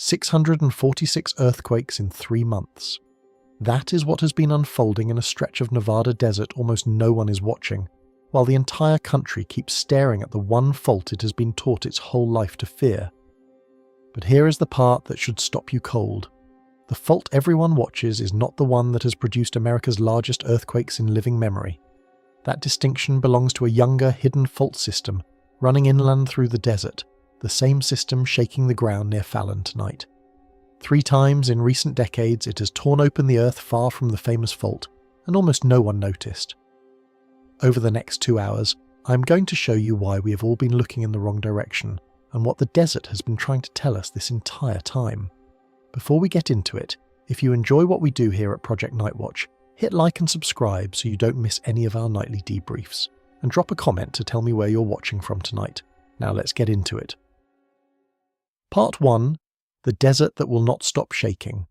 646 earthquakes in 3 months. That is what has been unfolding in a stretch of Nevada desert almost no one is watching, while the entire country keeps staring at the one fault it has been taught its whole life to fear. But here is the part that should stop you cold. The fault everyone watches is not the one that has produced America's largest earthquakes in living memory. That distinction belongs to a younger, hidden fault system running inland through the desert, the same system shaking the ground near Fallon tonight. 3 times in recent decades it has torn open the earth far from the famous fault, and almost no one noticed. Over the next 2 hours, I am going to show you why we have all been looking in the wrong direction, and what the desert has been trying to tell us this entire time. Before we get into it, if you enjoy what we do here at Project Nightwatch, hit like and subscribe so you don't miss any of our nightly debriefs, and drop a comment to tell me where you're watching from tonight. Now let's get into it. Part 1. The desert that will not stop shaking.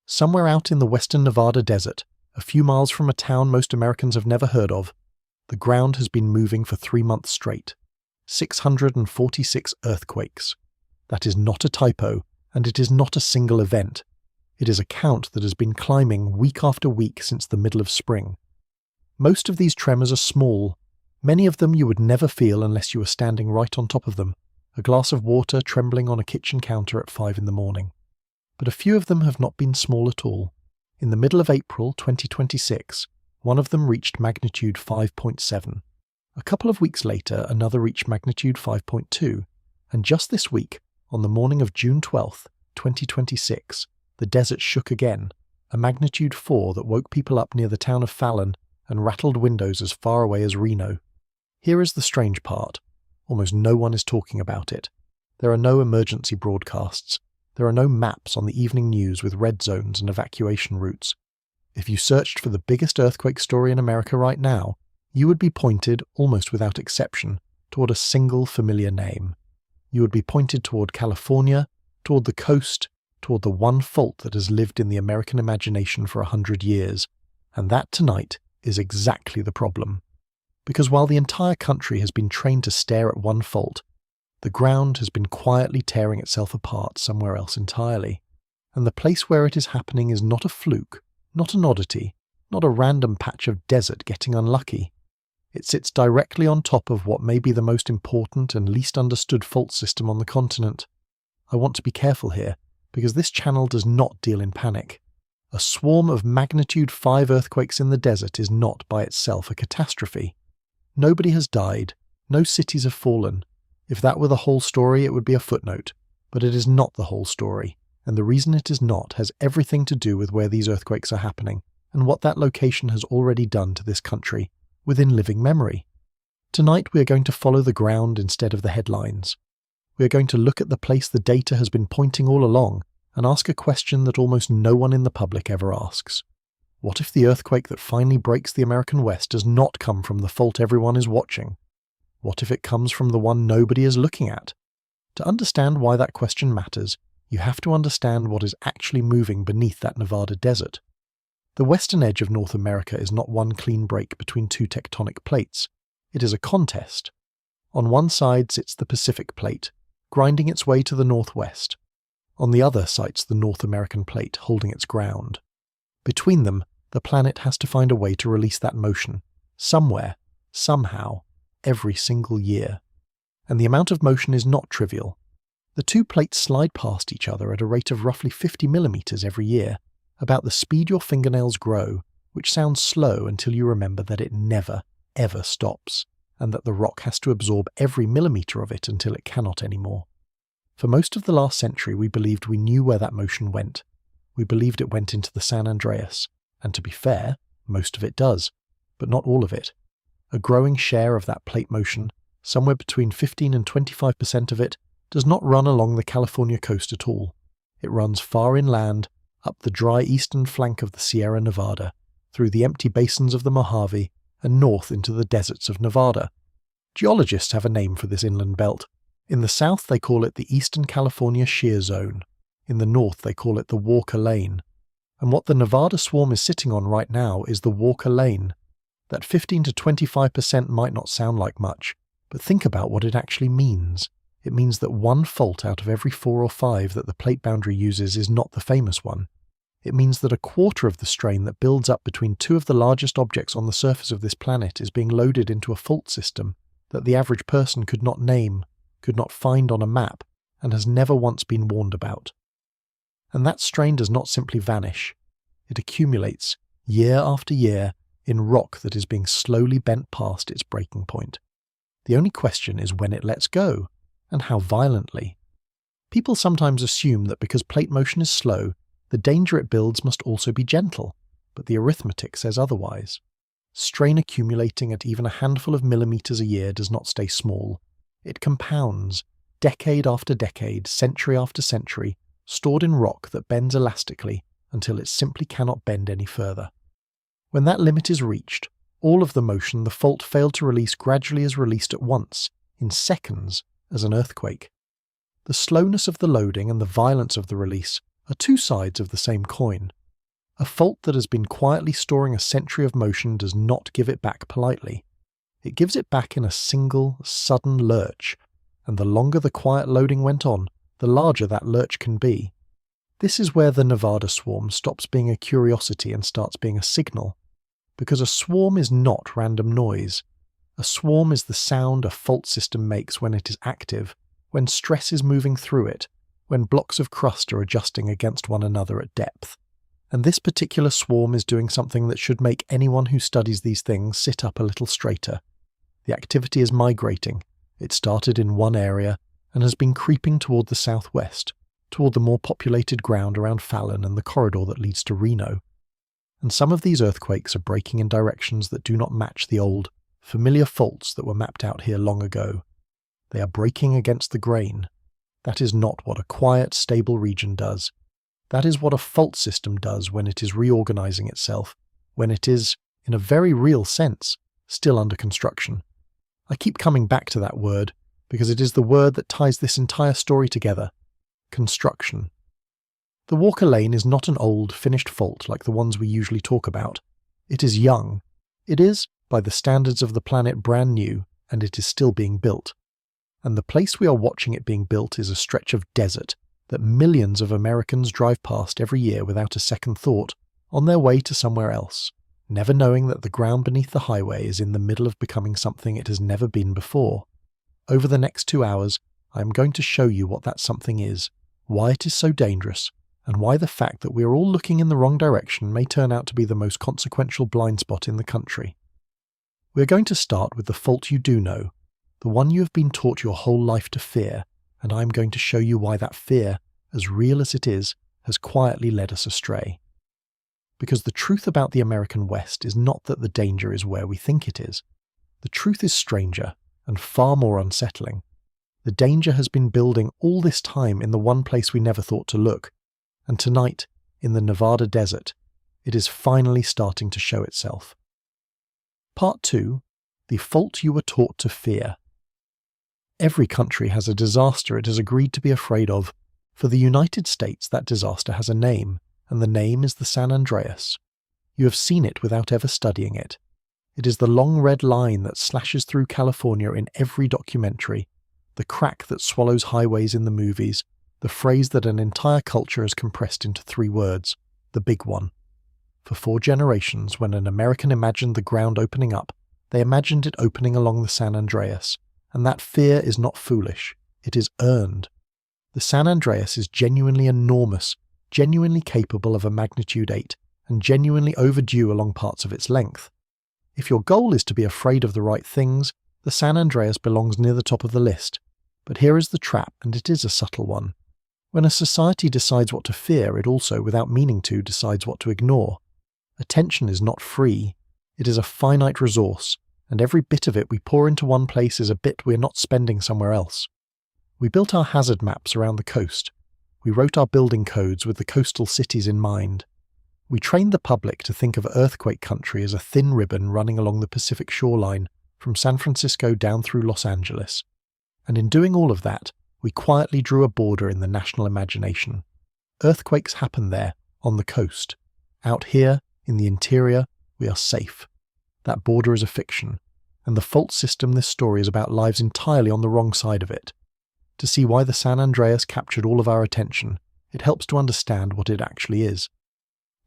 Somewhere out in the western Nevada desert, a few miles from a town most Americans have never heard of, the ground has been moving for 3 months straight. 646 earthquakes. That is not a typo, and it is not a single event. It is a count that has been climbing week after week since the middle of spring. Most of these tremors are small. Many of them you would never feel unless you were standing right on top of them, a glass of water trembling on a kitchen counter at 5 in the morning. But a few of them have not been small at all. In the middle of April 2026, one of them reached magnitude 5.7. A couple of weeks later, another reached magnitude 5.2. And just this week, on the morning of June 12th, 2026, the desert shook again, a magnitude 4 that woke people up near the town of Fallon and rattled windows as far away as Reno. Here is the strange part. Almost no one is talking about it. There are no emergency broadcasts. There are no maps on the evening news with red zones and evacuation routes. If you searched for the biggest earthquake story in America right now, you would be pointed, almost without exception, toward a single familiar name. You would be pointed toward California, toward the coast, toward the one fault that has lived in the American imagination for 100 years. And that tonight is exactly the problem. Because while the entire country has been trained to stare at one fault, the ground has been quietly tearing itself apart somewhere else entirely. And the place where it is happening is not a fluke, not an oddity, not a random patch of desert getting unlucky. It sits directly on top of what may be the most important and least understood fault system on the continent. I want to be careful here, because this channel does not deal in panic. A swarm of magnitude 5 earthquakes in the desert is not by itself a catastrophe. Nobody has died, no cities have fallen. If that were the whole story, it would be a footnote. But it is not the whole story, and the reason it is not has everything to do with where these earthquakes are happening, and what that location has already done to this country, within living memory. Tonight we are going to follow the ground instead of the headlines. We are going to look at the place the data has been pointing all along, and ask a question that almost no one in the public ever asks. What if the earthquake that finally breaks the American West does not come from the fault everyone is watching? What if it comes from the one nobody is looking at? To understand why that question matters, you have to understand what is actually moving beneath that Nevada desert. The western edge of North America is not one clean break between 2 tectonic plates. It is a contest. On one side sits the Pacific plate, grinding its way to the northwest. On the other sits the North American plate, holding its ground. Between them, the planet has to find a way to release that motion, somewhere, somehow, every single year. And the amount of motion is not trivial. The 2 plates slide past each other at a rate of roughly 50 millimeters every year, about the speed your fingernails grow, which sounds slow until you remember that it never, ever stops, and that the rock has to absorb every millimeter of it until it cannot anymore. For most of the last century we believed we knew where that motion went. We believed it went into the San Andreas, and to be fair, most of it does, but not all of it. A growing share of that plate motion, somewhere between 15 and 25% of it, does not run along the California coast at all. It runs far inland, up the dry eastern flank of the Sierra Nevada, through the empty basins of the Mojave, and north into the deserts of Nevada. Geologists have a name for this inland belt. In the south they call it the Eastern California Shear Zone. In the north they call it the Walker Lane. And what the Nevada swarm is sitting on right now is the Walker Lane. That 15 to 25% might not sound like much, but think about what it actually means. It means that one fault out of every 4 or 5 that the plate boundary uses is not the famous one. It means that a quarter of the strain that builds up between 2 of the largest objects on the surface of this planet is being loaded into a fault system that the average person could not name, could not find on a map, and has never once been warned about. And that strain does not simply vanish. It accumulates, year after year, in rock that is being slowly bent past its breaking point. The only question is when it lets go, and how violently. People sometimes assume that because plate motion is slow, the danger it builds must also be gentle, but the arithmetic says otherwise. Strain accumulating at even a handful of millimeters a year does not stay small. It compounds, decade after decade, century after century, stored in rock that bends elastically until it simply cannot bend any further. When that limit is reached, all of the motion the fault failed to release gradually is released at once, in seconds, as an earthquake. The slowness of the loading and the violence of the release are 2 sides of the same coin. A fault that has been quietly storing a century of motion does not give it back politely. It gives it back in a single, sudden lurch, and the longer the quiet loading went on, the larger that lurch can be. This is where the Nevada swarm stops being a curiosity and starts being a signal. Because a swarm is not random noise. A swarm is the sound a fault system makes when it is active, when stress is moving through it, when blocks of crust are adjusting against one another at depth. And this particular swarm is doing something that should make anyone who studies these things sit up a little straighter. The activity is migrating. It started in one area and has been creeping toward the southwest, toward the more populated ground around Fallon and the corridor that leads to Reno. And some of these earthquakes are breaking in directions that do not match the old, familiar faults that were mapped out here long ago. They are breaking against the grain. That is not what a quiet, stable region does. That is what a fault system does when it is reorganizing itself, when it is, in a very real sense, still under construction. I keep coming back to that word because it is the word that ties this entire story together. Construction. The Walker Lane is not an old, finished fault like the ones we usually talk about. It is young. It is, by the standards of the planet, brand new, and it is still being built. And the place we are watching it being built is a stretch of desert that millions of Americans drive past every year without a second thought, on their way to somewhere else, never knowing that the ground beneath the highway is in the middle of becoming something it has never been before. Over the next 2 hours, I am going to show you what that something is, why it is so dangerous, and why the fact that we are all looking in the wrong direction may turn out to be the most consequential blind spot in the country. We are going to start with the fault you do know, the one you have been taught your whole life to fear, and I am going to show you why that fear, as real as it is, has quietly led us astray. Because the truth about the American West is not that the danger is where we think it is. The truth is stranger, and far more unsettling. The danger has been building all this time in the one place we never thought to look, and tonight, in the Nevada desert, it is finally starting to show itself. Part 2. The fault you were taught to fear. Every country has a disaster it has agreed to be afraid of. For the United States, that disaster has a name, and the name is the San Andreas. You have seen it without ever studying it. It is the long red line that slashes through California in every documentary, the crack that swallows highways in the movies, the phrase that an entire culture has compressed into 3 words, the big one. For 4 generations, when an American imagined the ground opening up, they imagined it opening along the San Andreas, and that fear is not foolish, it is earned. The San Andreas is genuinely enormous, genuinely capable of a magnitude 8, and genuinely overdue along parts of its length. If your goal is to be afraid of the right things, the San Andreas belongs near the top of the list. But here is the trap, and it is a subtle one. When a society decides what to fear, it also, without meaning to, decides what to ignore. Attention is not free. It is a finite resource, and every bit of it we pour into one place is a bit we are not spending somewhere else. We built our hazard maps around the coast. We wrote our building codes with the coastal cities in mind. We trained the public to think of earthquake country as a thin ribbon running along the Pacific shoreline from San Francisco down through Los Angeles. And in doing all of that, we quietly drew a border in the national imagination. Earthquakes happen there, on the coast. Out here, in the interior, we are safe. That border is a fiction, and the fault system this story is about lives entirely on the wrong side of it. To see why the San Andreas captured all of our attention, it helps to understand what it actually is.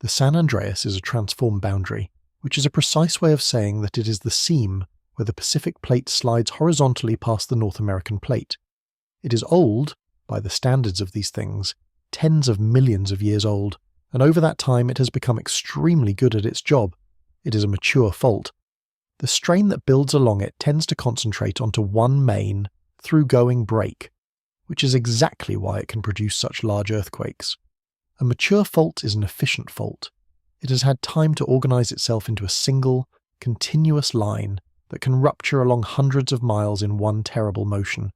The San Andreas is a transform boundary, which is a precise way of saying that it is the seam where the Pacific plate slides horizontally past the North American plate. It is old, by the standards of these things, tens of millions of years old, and over that time it has become extremely good at its job. It is a mature fault. The strain that builds along it tends to concentrate onto one main, through-going break, which is exactly why it can produce such large earthquakes. A mature fault is an efficient fault. It has had time to organize itself into a single, continuous line that can rupture along hundreds of miles in one terrible motion.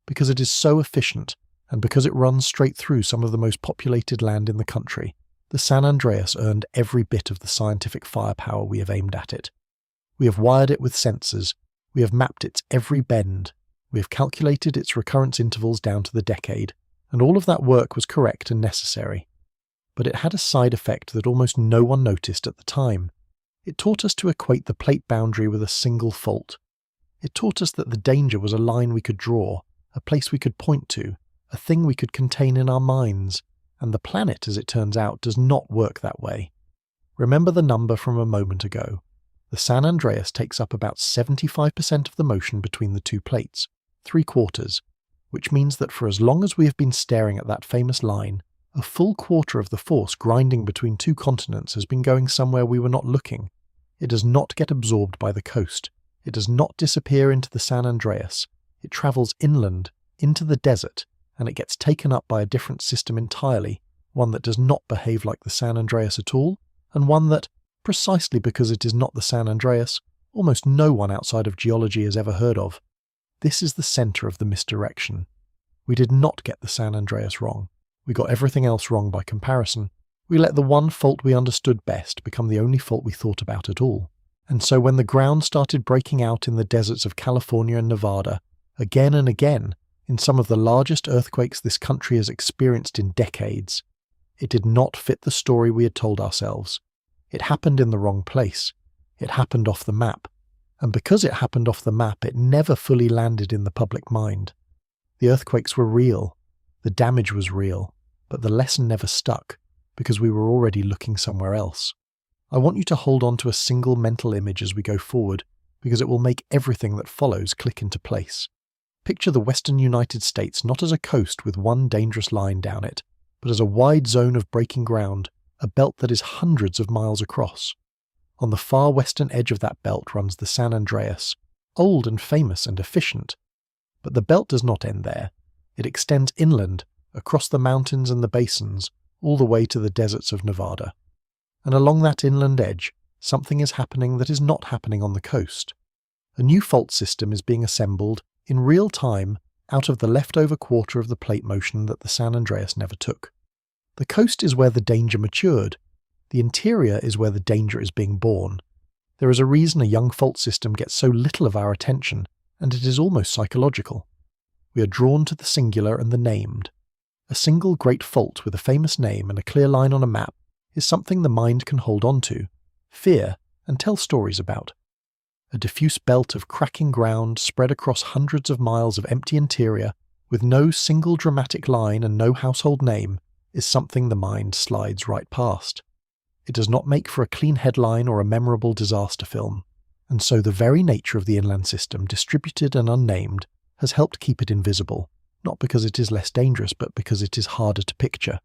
Because it is so efficient, and because it runs straight through some of the most populated land in the country, the San Andreas earned every bit of the scientific firepower we have aimed at it. We have wired it with sensors, we have mapped its every bend, we have calculated its recurrence intervals down to the decade, and all of that work was correct and necessary. But it had a side effect that almost no one noticed at the time. It taught us to equate the plate boundary with a single fault. It taught us that the danger was a line we could draw, a place we could point to, a thing we could contain in our minds, and the planet, as it turns out, does not work that way. Remember the number from a moment ago. The San Andreas takes up about 75% of the motion between the two plates, 3/4, which means that for as long as we have been staring at that famous line, a full quarter of the force grinding between two continents has been going somewhere we were not looking. It does not get absorbed by the coast. It does not disappear into the San Andreas. It travels inland, into the desert, and it gets taken up by a different system entirely, one that does not behave like the San Andreas at all, and one that, precisely because it is not the San Andreas, almost no one outside of geology has ever heard of. This is the center of the misdirection. We did not get the San Andreas wrong. We got everything else wrong by comparison. We let the one fault we understood best become the only fault we thought about at all. And so when the ground started breaking out in the deserts of California and Nevada, again and again, in some of the largest earthquakes this country has experienced in decades, it did not fit the story we had told ourselves. It happened in the wrong place. It happened off the map. And because it happened off the map, it never fully landed in the public mind. The earthquakes were real. The damage was real. But the lesson never stuck, because we were already looking somewhere else. I want you to hold on to a single mental image as we go forward, because it will make everything that follows click into place. Picture the western United States not as a coast with one dangerous line down it, but as a wide zone of breaking ground, a belt that is hundreds of miles across. On the far western edge of that belt runs the San Andreas, old and famous and efficient. But the belt does not end there. It extends inland, across the mountains and the basins, all the way to the deserts of Nevada. And along that inland edge, something is happening that is not happening on the coast. A new fault system is being assembled in real time out of the leftover quarter of the plate motion that the San Andreas never took. The coast is where the danger matured. The interior is where the danger is being born. There is a reason a young fault system gets so little of our attention, and it is almost psychological. We are drawn to the singular and the named. A single great fault with a famous name and a clear line on a map is something the mind can hold on to, fear, and tell stories about. A diffuse belt of cracking ground spread across hundreds of miles of empty interior, with no single dramatic line and no household name, is something the mind slides right past. It does not make for a clean headline or a memorable disaster film, and so the very nature of the inland system, distributed and unnamed, has helped keep it invisible, not because it is less dangerous, but because it is harder to picture.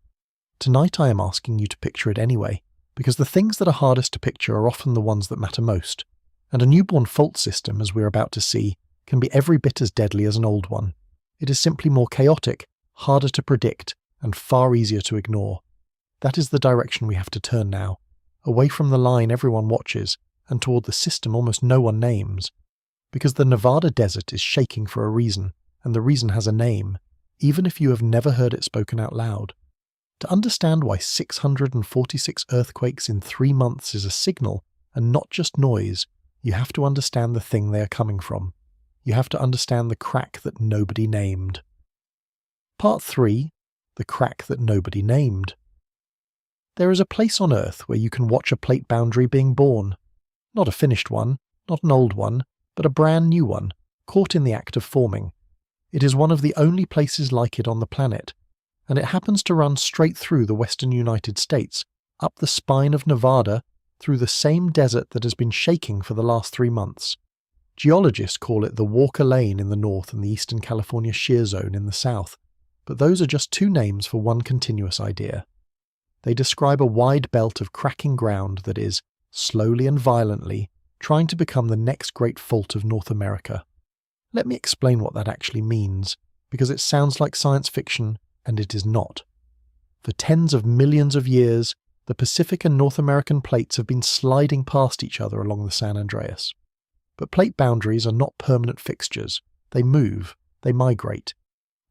Tonight I am asking you to picture it anyway, because the things that are hardest to picture are often the ones that matter most, and a newborn fault system, as we are about to see, can be every bit as deadly as an old one. It is simply more chaotic, harder to predict, and far easier to ignore. That is the direction we have to turn now, away from the line everyone watches, and toward the system almost no one names. Because the Nevada desert is shaking for a reason, and the reason has a name, even if you have never heard it spoken out loud. To understand why 646 earthquakes in 3 months is a signal, and not just noise, you have to understand the thing they are coming from. You have to understand the crack that nobody named. Part 3. The crack that nobody named. There is a place on Earth where you can watch a plate boundary being born. Not a finished one, not an old one, but a brand new one, caught in the act of forming. It is one of the only places like it on the planet, and it happens to run straight through the western United States, up the spine of Nevada, through the same desert that has been shaking for the last 3 months. Geologists call it the Walker Lane in the north and the eastern California shear zone in the south, but those are just two names for one continuous idea. They describe a wide belt of cracking ground that is, slowly and violently, trying to become the next great fault of North America. Let me explain what that actually means, because it sounds like science fiction, and it is not. For tens of millions of years, the Pacific and North American plates have been sliding past each other along the San Andreas. But plate boundaries are not permanent fixtures. They move, they migrate,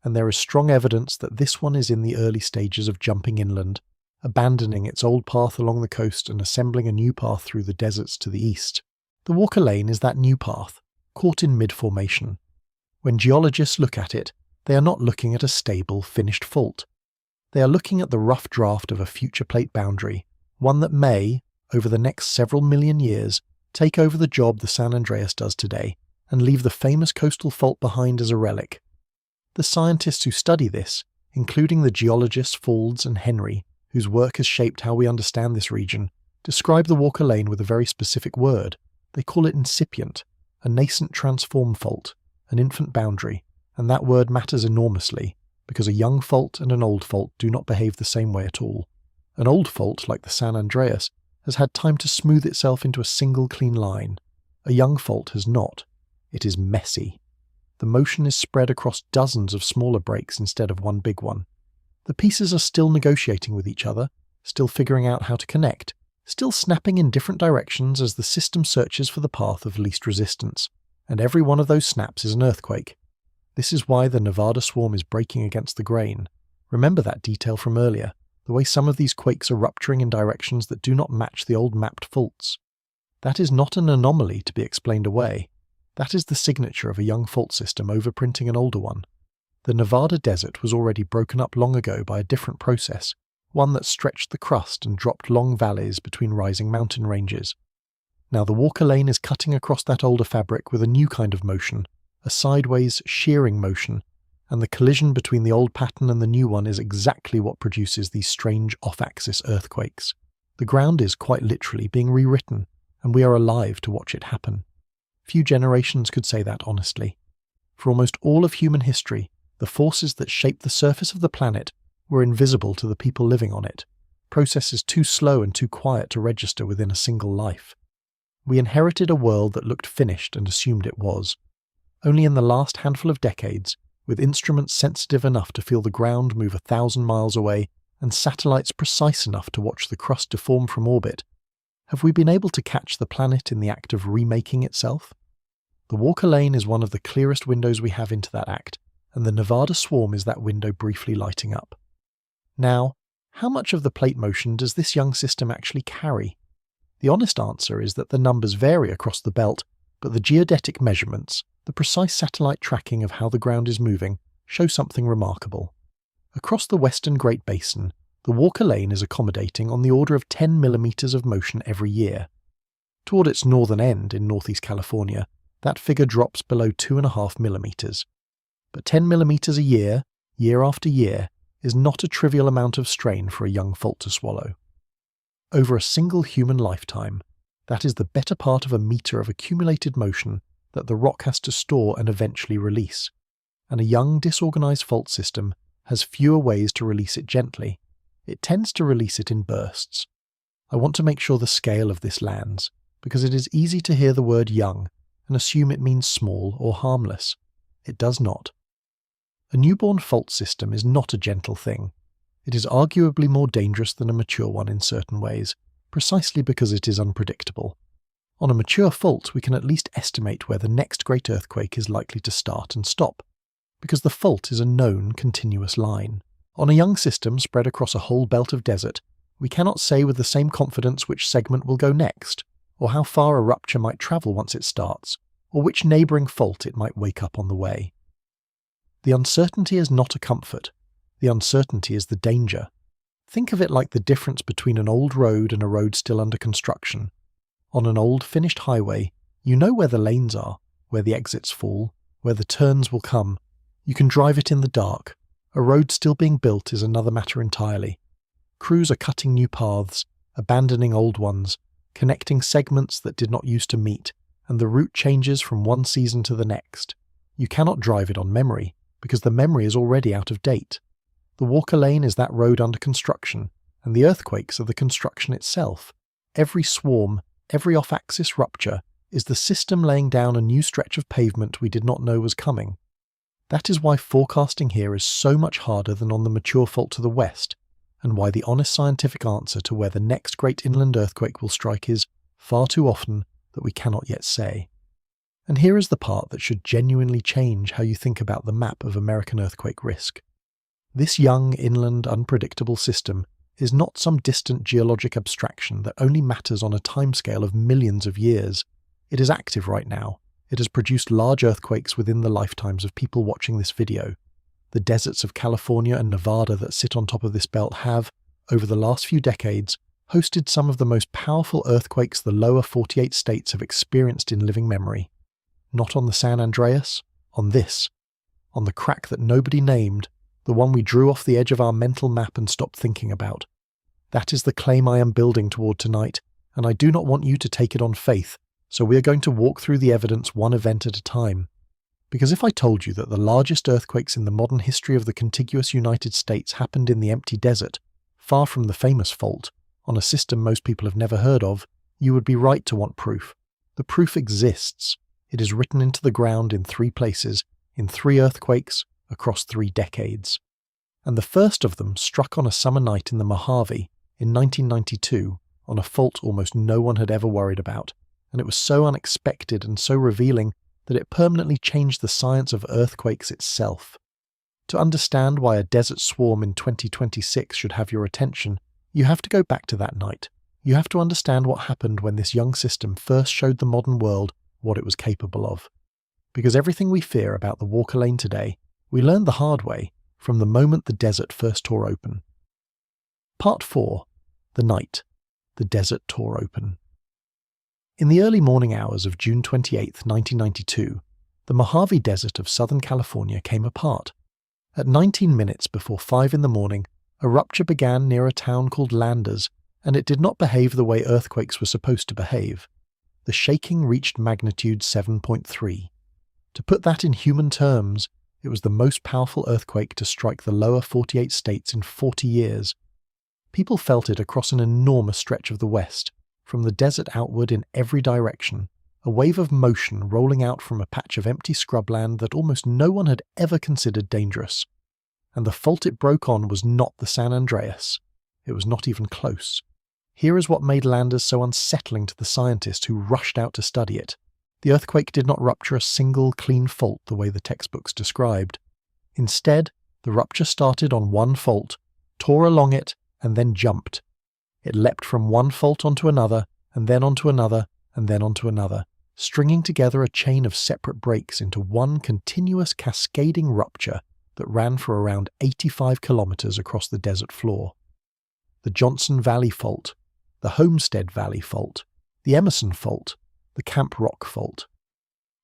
and there is strong evidence that this one is in the early stages of jumping inland, abandoning its old path along the coast and assembling a new path through the deserts to the east. The Walker Lane is that new path, caught in mid-formation. When geologists look at it, they are not looking at a stable, finished fault. They are looking at the rough draft of a future plate boundary, one that may, over the next several million years, take over the job the San Andreas does today, and leave the famous coastal fault behind as a relic. The scientists who study this, including the geologists Faulds and Henry, whose work has shaped how we understand this region, describe the Walker Lane with a very specific word. They call it incipient, a nascent transform fault, an infant boundary, and that word matters enormously, because a young fault and an old fault do not behave the same way at all. An old fault, like the San Andreas, has had time to smooth itself into a single clean line. A young fault has not. It is messy. The motion is spread across dozens of smaller breaks instead of one big one. The pieces are still negotiating with each other, still figuring out how to connect, still snapping in different directions as the system searches for the path of least resistance, and every one of those snaps is an earthquake. This is why the Nevada swarm is breaking against the grain. Remember that detail from earlier, the way some of these quakes are rupturing in directions that do not match the old mapped faults. That is not an anomaly to be explained away. That is the signature of a young fault system overprinting an older one. The Nevada desert was already broken up long ago by a different process, one that stretched the crust and dropped long valleys between rising mountain ranges. Now the Walker Lane is cutting across that older fabric with a new kind of motion, a sideways, shearing motion, and the collision between the old pattern and the new one is exactly what produces these strange off-axis earthquakes. The ground is, quite literally, being rewritten, and we are alive to watch it happen. Few generations could say that honestly. For almost all of human history, the forces that shaped the surface of the planet were invisible to the people living on it, processes too slow and too quiet to register within a single life. We inherited a world that looked finished and assumed it was. Only in the last handful of decades, with instruments sensitive enough to feel the ground move 1,000 miles away and satellites precise enough to watch the crust deform from orbit, have we been able to catch the planet in the act of remaking itself? The Walker Lane is one of the clearest windows we have into that act, and the Nevada swarm is that window briefly lighting up. Now, how much of the plate motion does this young system actually carry? The honest answer is that the numbers vary across the belt, but the geodetic measurements, the precise satellite tracking of how the ground is moving, show something remarkable. Across the western Great Basin, the Walker Lane is accommodating on the order of 10 millimeters of motion every year. Toward its northern end in northeast California, that figure drops below 2.5 millimeters. But 10 millimeters a year, year after year, is not a trivial amount of strain for a young fault to swallow. Over a single human lifetime, that is the better part of a meter of accumulated motion that the rock has to store and eventually release. And a young, disorganized fault system has fewer ways to release it gently. It tends to release it in bursts. I want to make sure the scale of this lands, because it is easy to hear the word young and assume it means small or harmless. It does not. A newborn fault system is not a gentle thing. It is arguably more dangerous than a mature one in certain ways, precisely because it is unpredictable. On a mature fault, we can at least estimate where the next great earthquake is likely to start and stop, because the fault is a known continuous line. On a young system spread across a whole belt of desert, we cannot say with the same confidence which segment will go next, or how far a rupture might travel once it starts, or which neighbouring fault it might wake up on the way. The uncertainty is not a comfort. The uncertainty is the danger. Think of it like the difference between an old road and a road still under construction. On an old finished highway, you know where the lanes are, where the exits fall, where the turns will come. You can drive it in the dark. A road still being built is another matter entirely. Crews are cutting new paths, abandoning old ones, connecting segments that did not used to meet, and the route changes from one season to the next. You cannot drive it on memory, because the memory is already out of date. The Walker Lane is that road under construction, and the earthquakes are the construction itself. Every swarm, every off-axis rupture, is the system laying down a new stretch of pavement we did not know was coming. That is why forecasting here is so much harder than on the mature fault to the west, and why the honest scientific answer to where the next great inland earthquake will strike is, far too often, that we cannot yet say. And here is the part that should genuinely change how you think about the map of American earthquake risk. This young, inland, unpredictable system is not some distant geologic abstraction that only matters on a timescale of millions of years. It is active right now. It has produced large earthquakes within the lifetimes of people watching this video. The deserts of California and Nevada that sit on top of this belt have, over the last few decades, hosted some of the most powerful earthquakes the lower 48 states have experienced in living memory. Not on the San Andreas, on this. On the crack that nobody named, the one we drew off the edge of our mental map and stopped thinking about. That is the claim I am building toward tonight, and I do not want you to take it on faith, so we are going to walk through the evidence one event at a time. Because if I told you that the largest earthquakes in the modern history of the contiguous United States happened in the empty desert, far from the famous fault, on a system most people have never heard of, you would be right to want proof. The proof exists. It is written into the ground in 3 places, in 3 earthquakes, across 3 decades. And the first of them struck on a summer night in the Mojave, in 1992, on a fault almost no one had ever worried about, and it was so unexpected and so revealing that it permanently changed the science of earthquakes itself. To understand why a desert swarm in 2026 should have your attention, you have to go back to that night. You have to understand what happened when this young system first showed the modern world what it was capable of. Because everything we fear about the Walker Lane today, we learned the hard way from the moment the desert first tore open. Part 4. The night the desert tore open. In the early morning hours of June 28, 1992, the Mojave Desert of Southern California came apart. At 19 minutes before 5 in the morning, a rupture began near a town called Landers, and it did not behave the way earthquakes were supposed to behave. The shaking reached magnitude 7.3. To put that in human terms, it was the most powerful earthquake to strike the lower 48 states in 40 years. People felt it across an enormous stretch of the west, from the desert outward in every direction, a wave of motion rolling out from a patch of empty scrubland that almost no one had ever considered dangerous. And the fault it broke on was not the San Andreas. It was not even close. Here is what made Landers so unsettling to the scientists who rushed out to study it. The earthquake did not rupture a single clean fault the way the textbooks described. Instead, the rupture started on one fault, tore along it, and then jumped. It leapt from one fault onto another, and then onto another, and then onto another, stringing together a chain of separate breaks into one continuous cascading rupture that ran for around 85 kilometers across the desert floor. The Johnson Valley Fault, the Homestead Valley Fault, the Emerson Fault, the Camp Rock Fault.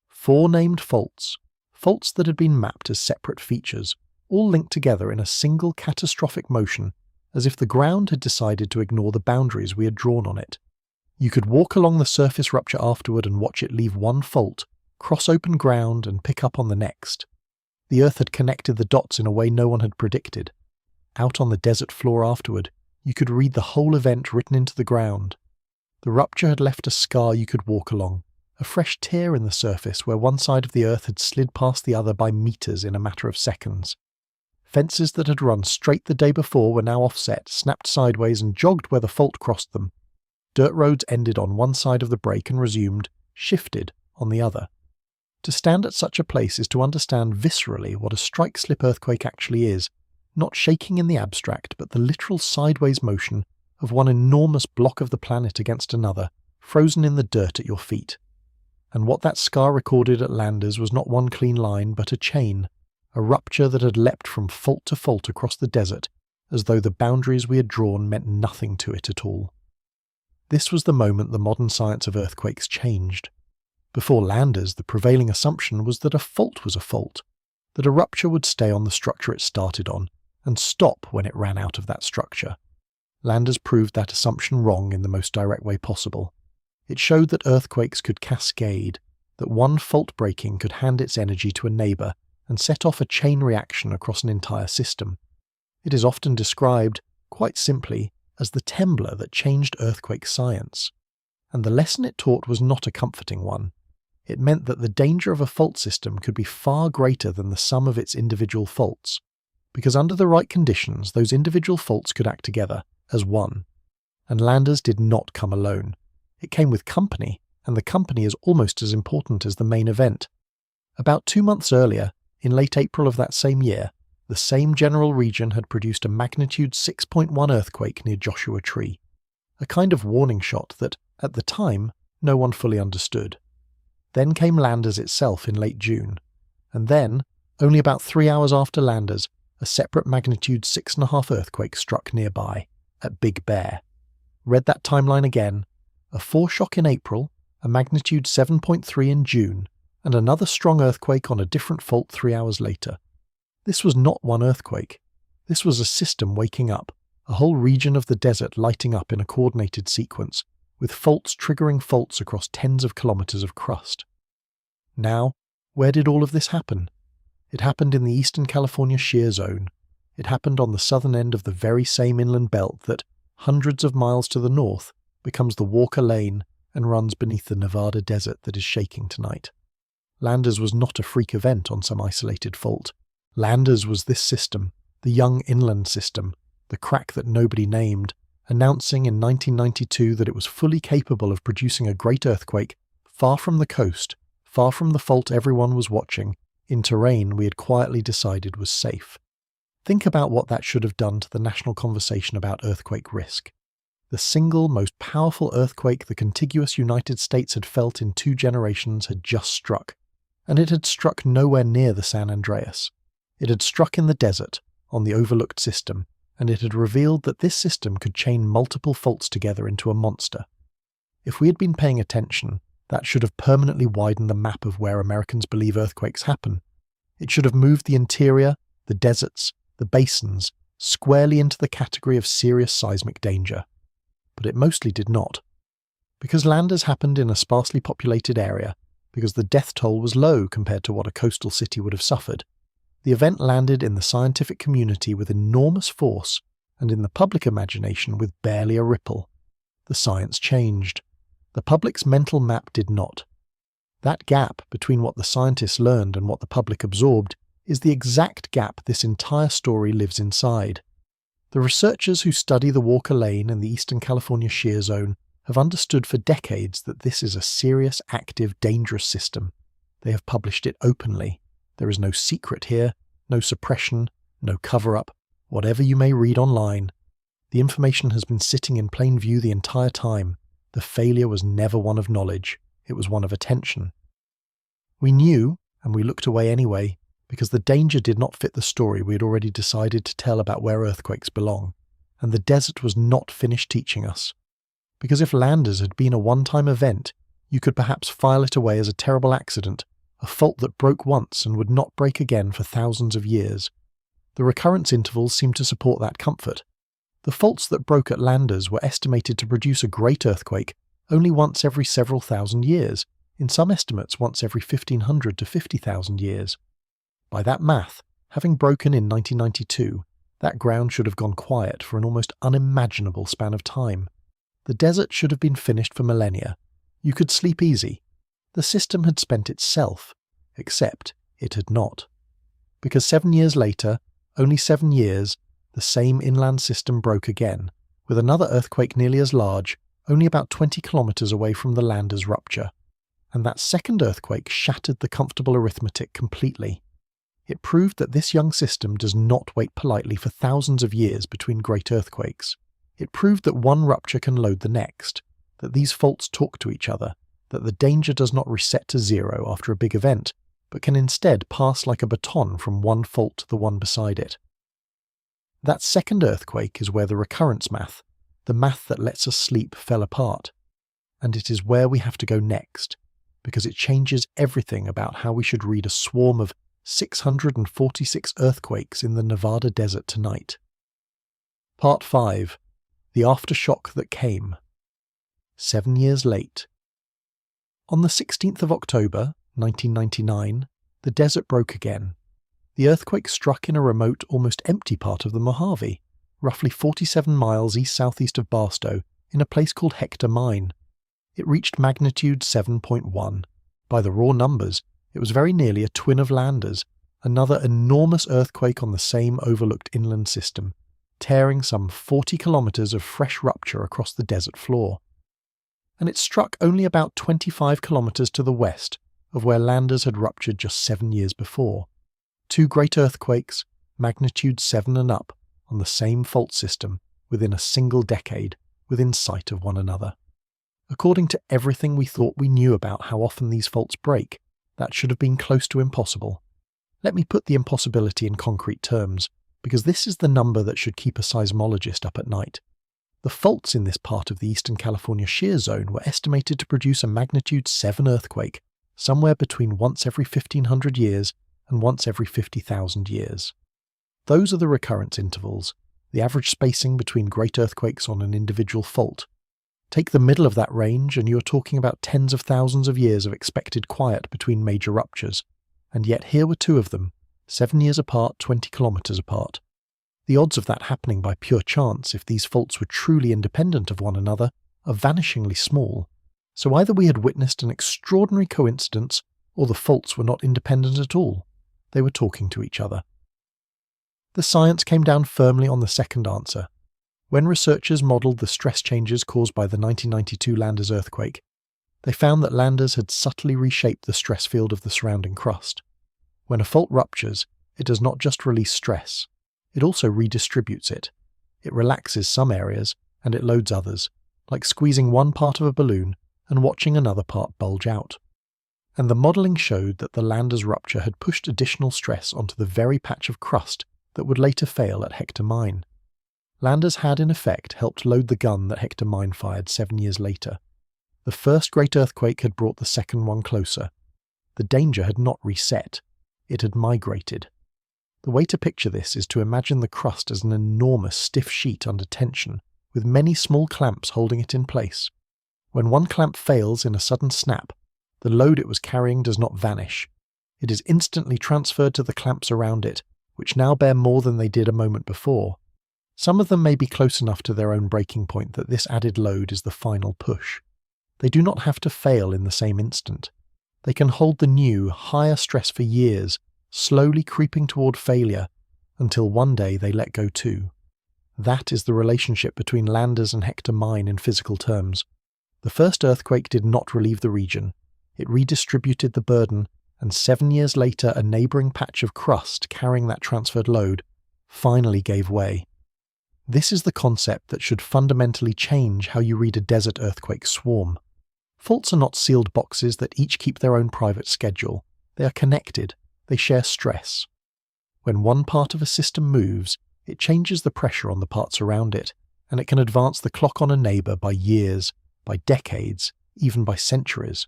4 named faults, faults that had been mapped as separate features, all linked together in a single catastrophic motion, as if the ground had decided to ignore the boundaries we had drawn on it. You could walk along the surface rupture afterward and watch it leave one fault, cross open ground, and pick up on the next. The earth had connected the dots in a way no one had predicted. Out on the desert floor afterward, you could read the whole event written into the ground. The rupture had left a scar you could walk along, a fresh tear in the surface where one side of the earth had slid past the other by meters in a matter of seconds. Fences that had run straight the day before were now offset, snapped sideways, and jogged where the fault crossed them. Dirt roads ended on one side of the break and resumed, shifted, on the other. To stand at such a place is to understand viscerally what a strike-slip earthquake actually is, not shaking in the abstract, but the literal sideways motion of one enormous block of the planet against another, frozen in the dirt at your feet. And what that scar recorded at Landers was not one clean line, but a chain, a rupture that had leapt from fault to fault across the desert, as though the boundaries we had drawn meant nothing to it at all. This was the moment the modern science of earthquakes changed. Before Landers, the prevailing assumption was that a fault was a fault. that a rupture would stay on the structure it started on and stop when it ran out of that structure. Landers proved that assumption wrong in the most direct way possible. It showed that earthquakes could cascade, that one fault breaking could hand its energy to a neighbour and set off a chain reaction across an entire system. It is often described, quite simply, as the temblor that changed earthquake science. And the lesson it taught was not a comforting one. It meant that the danger of a fault system could be far greater than the sum of its individual faults, because under the right conditions those individual faults could act together as one. And Landers did not come alone. It came with company, and the company is almost as important as the main event. About 2 months earlier, in late April of that same year, the same general region had produced a magnitude 6.1 earthquake near Joshua Tree, a kind of warning shot that, at the time, no one fully understood. Then came Landers itself in late June, and then, only about 3 hours after Landers, a separate magnitude 6.5 earthquake struck nearby, at Big Bear. Read that timeline again: a foreshock in April, a magnitude 7.3 in June, and another strong earthquake on a different fault 3 hours later. This was not one earthquake. This was a system waking up, a whole region of the desert lighting up in a coordinated sequence, with faults triggering faults across tens of kilometers of crust. Now, where did all of this happen? It happened in the Eastern California shear zone. It happened on the southern end of the very same inland belt that, hundreds of miles to the north, becomes the Walker Lane and runs beneath the Nevada desert that is shaking tonight. Landers was not a freak event on some isolated fault. Landers was this system, the young inland system, the crack that nobody named, announcing in 1992 that it was fully capable of producing a great earthquake far from the coast, far from the fault everyone was watching, in terrain we had quietly decided was safe. Think about what that should have done to the national conversation about earthquake risk. The single most powerful earthquake the contiguous United States had felt in 2 generations had just struck, and it had struck nowhere near the San Andreas. It had struck in the desert, on the overlooked system, and it had revealed that this system could chain multiple faults together into a monster. If we had been paying attention, that should have permanently widened the map of where Americans believe earthquakes happen. It should have moved the interior, the deserts, the basins, squarely into the category of serious seismic danger. But it mostly did not. Because Landers happened in a sparsely populated area, because the death toll was low compared to what a coastal city would have suffered, the event landed in the scientific community with enormous force and in the public imagination with barely a ripple. The science changed. The public's mental map did not. That gap between what the scientists learned and what the public absorbed is the exact gap this entire story lives inside. The researchers who study the Walker Lane and the Eastern California shear zone have understood for decades that this is a serious, active, dangerous system. They have published it openly. There is no secret here, no suppression, no cover-up, whatever you may read online. The information has been sitting in plain view the entire time. The failure was never one of knowledge, it was one of attention. We knew, and we looked away anyway, because the danger did not fit the story we had already decided to tell about where earthquakes belong, and the desert was not finished teaching us. Because if Landers had been a one-time event, you could perhaps file it away as a terrible accident, a fault that broke once and would not break again for thousands of years. The recurrence intervals seemed to support that comfort. The faults that broke at Landers were estimated to produce a great earthquake only once every several thousand years, in some estimates once every 1,500 to 50,000 years. By that math, having broken in 1992, that ground should have gone quiet for an almost unimaginable span of time. The desert should have been finished for millennia. You could sleep easy. The system had spent itself, except it had not. Because 7 years later, only 7 years, the same inland system broke again, with another earthquake nearly as large, only about 20 kilometers away from the Landers rupture. And that second earthquake shattered the comfortable arithmetic completely. It proved that this young system does not wait politely for thousands of years between great earthquakes. It proved that one rupture can load the next, that these faults talk to each other, that the danger does not reset to zero after a big event, but can instead pass like a baton from one fault to the one beside it. That second earthquake is where the recurrence math, the math that lets us sleep, fell apart. And it is where we have to go next, because it changes everything about how we should read a swarm of 646 earthquakes in the Nevada desert tonight. Part 5. The Aftershock That Came. 7 years late. On the 16th of October, 1999, the desert broke again. The earthquake struck in a remote, almost empty part of the Mojave, roughly 47 miles east-southeast of Barstow, in a place called Hector Mine. It reached magnitude 7.1. By the raw numbers, it was very nearly a twin of Landers, another enormous earthquake on the same overlooked inland system, tearing some 40 kilometers of fresh rupture across the desert floor. And it struck only about 25 kilometers to the west of where Landers had ruptured just 7 years before. 2 great earthquakes, magnitude 7 and up, on the same fault system within a single decade, within sight of one another. According to everything we thought we knew about how often these faults break, that should have been close to impossible. Let me put the impossibility in concrete terms, because this is the number that should keep a seismologist up at night. The faults in this part of the Eastern California shear zone were estimated to produce a magnitude 7 earthquake, somewhere between once every 1,500 years and once every 50,000 years. Those are the recurrence intervals, the average spacing between great earthquakes on an individual fault. Take the middle of that range and you are talking about tens of thousands of years of expected quiet between major ruptures, and yet here were 2 of them, 7 years apart, 20 kilometers apart. The odds of that happening by pure chance, if these faults were truly independent of one another, are vanishingly small. So either we had witnessed an extraordinary coincidence, or the faults were not independent at all. They were talking to each other. The science came down firmly on the second answer. When researchers modelled the stress changes caused by the 1992 Landers earthquake, they found that Landers had subtly reshaped the stress field of the surrounding crust. When a fault ruptures, it does not just release stress, it also redistributes it. It relaxes some areas, and it loads others, like squeezing one part of a balloon and watching another part bulge out. And the modelling showed that the Landers rupture had pushed additional stress onto the very patch of crust that would later fail at Hector Mine. Landers had in effect helped load the gun that Hector Mine fired 7 years later. The first great earthquake had brought the second one closer. The danger had not reset, it had migrated. The way to picture this is to imagine the crust as an enormous stiff sheet under tension, with many small clamps holding it in place. When one clamp fails in a sudden snap, the load it was carrying does not vanish. It is instantly transferred to the clamps around it, which now bear more than they did a moment before. Some of them may be close enough to their own breaking point that this added load is the final push. They do not have to fail in the same instant. They can hold the new, higher stress for years, slowly creeping toward failure, until one day they let go too. That is the relationship between Landers and Hector Mine in physical terms. The first earthquake did not relieve the region. It redistributed the burden, and 7 years later a neighbouring patch of crust carrying that transferred load finally gave way. This is the concept that should fundamentally change how you read a desert earthquake swarm. Faults are not sealed boxes that each keep their own private schedule. They are connected. They share stress. When one part of a system moves, it changes the pressure on the parts around it, and it can advance the clock on a neighbour by years, by decades, even by centuries.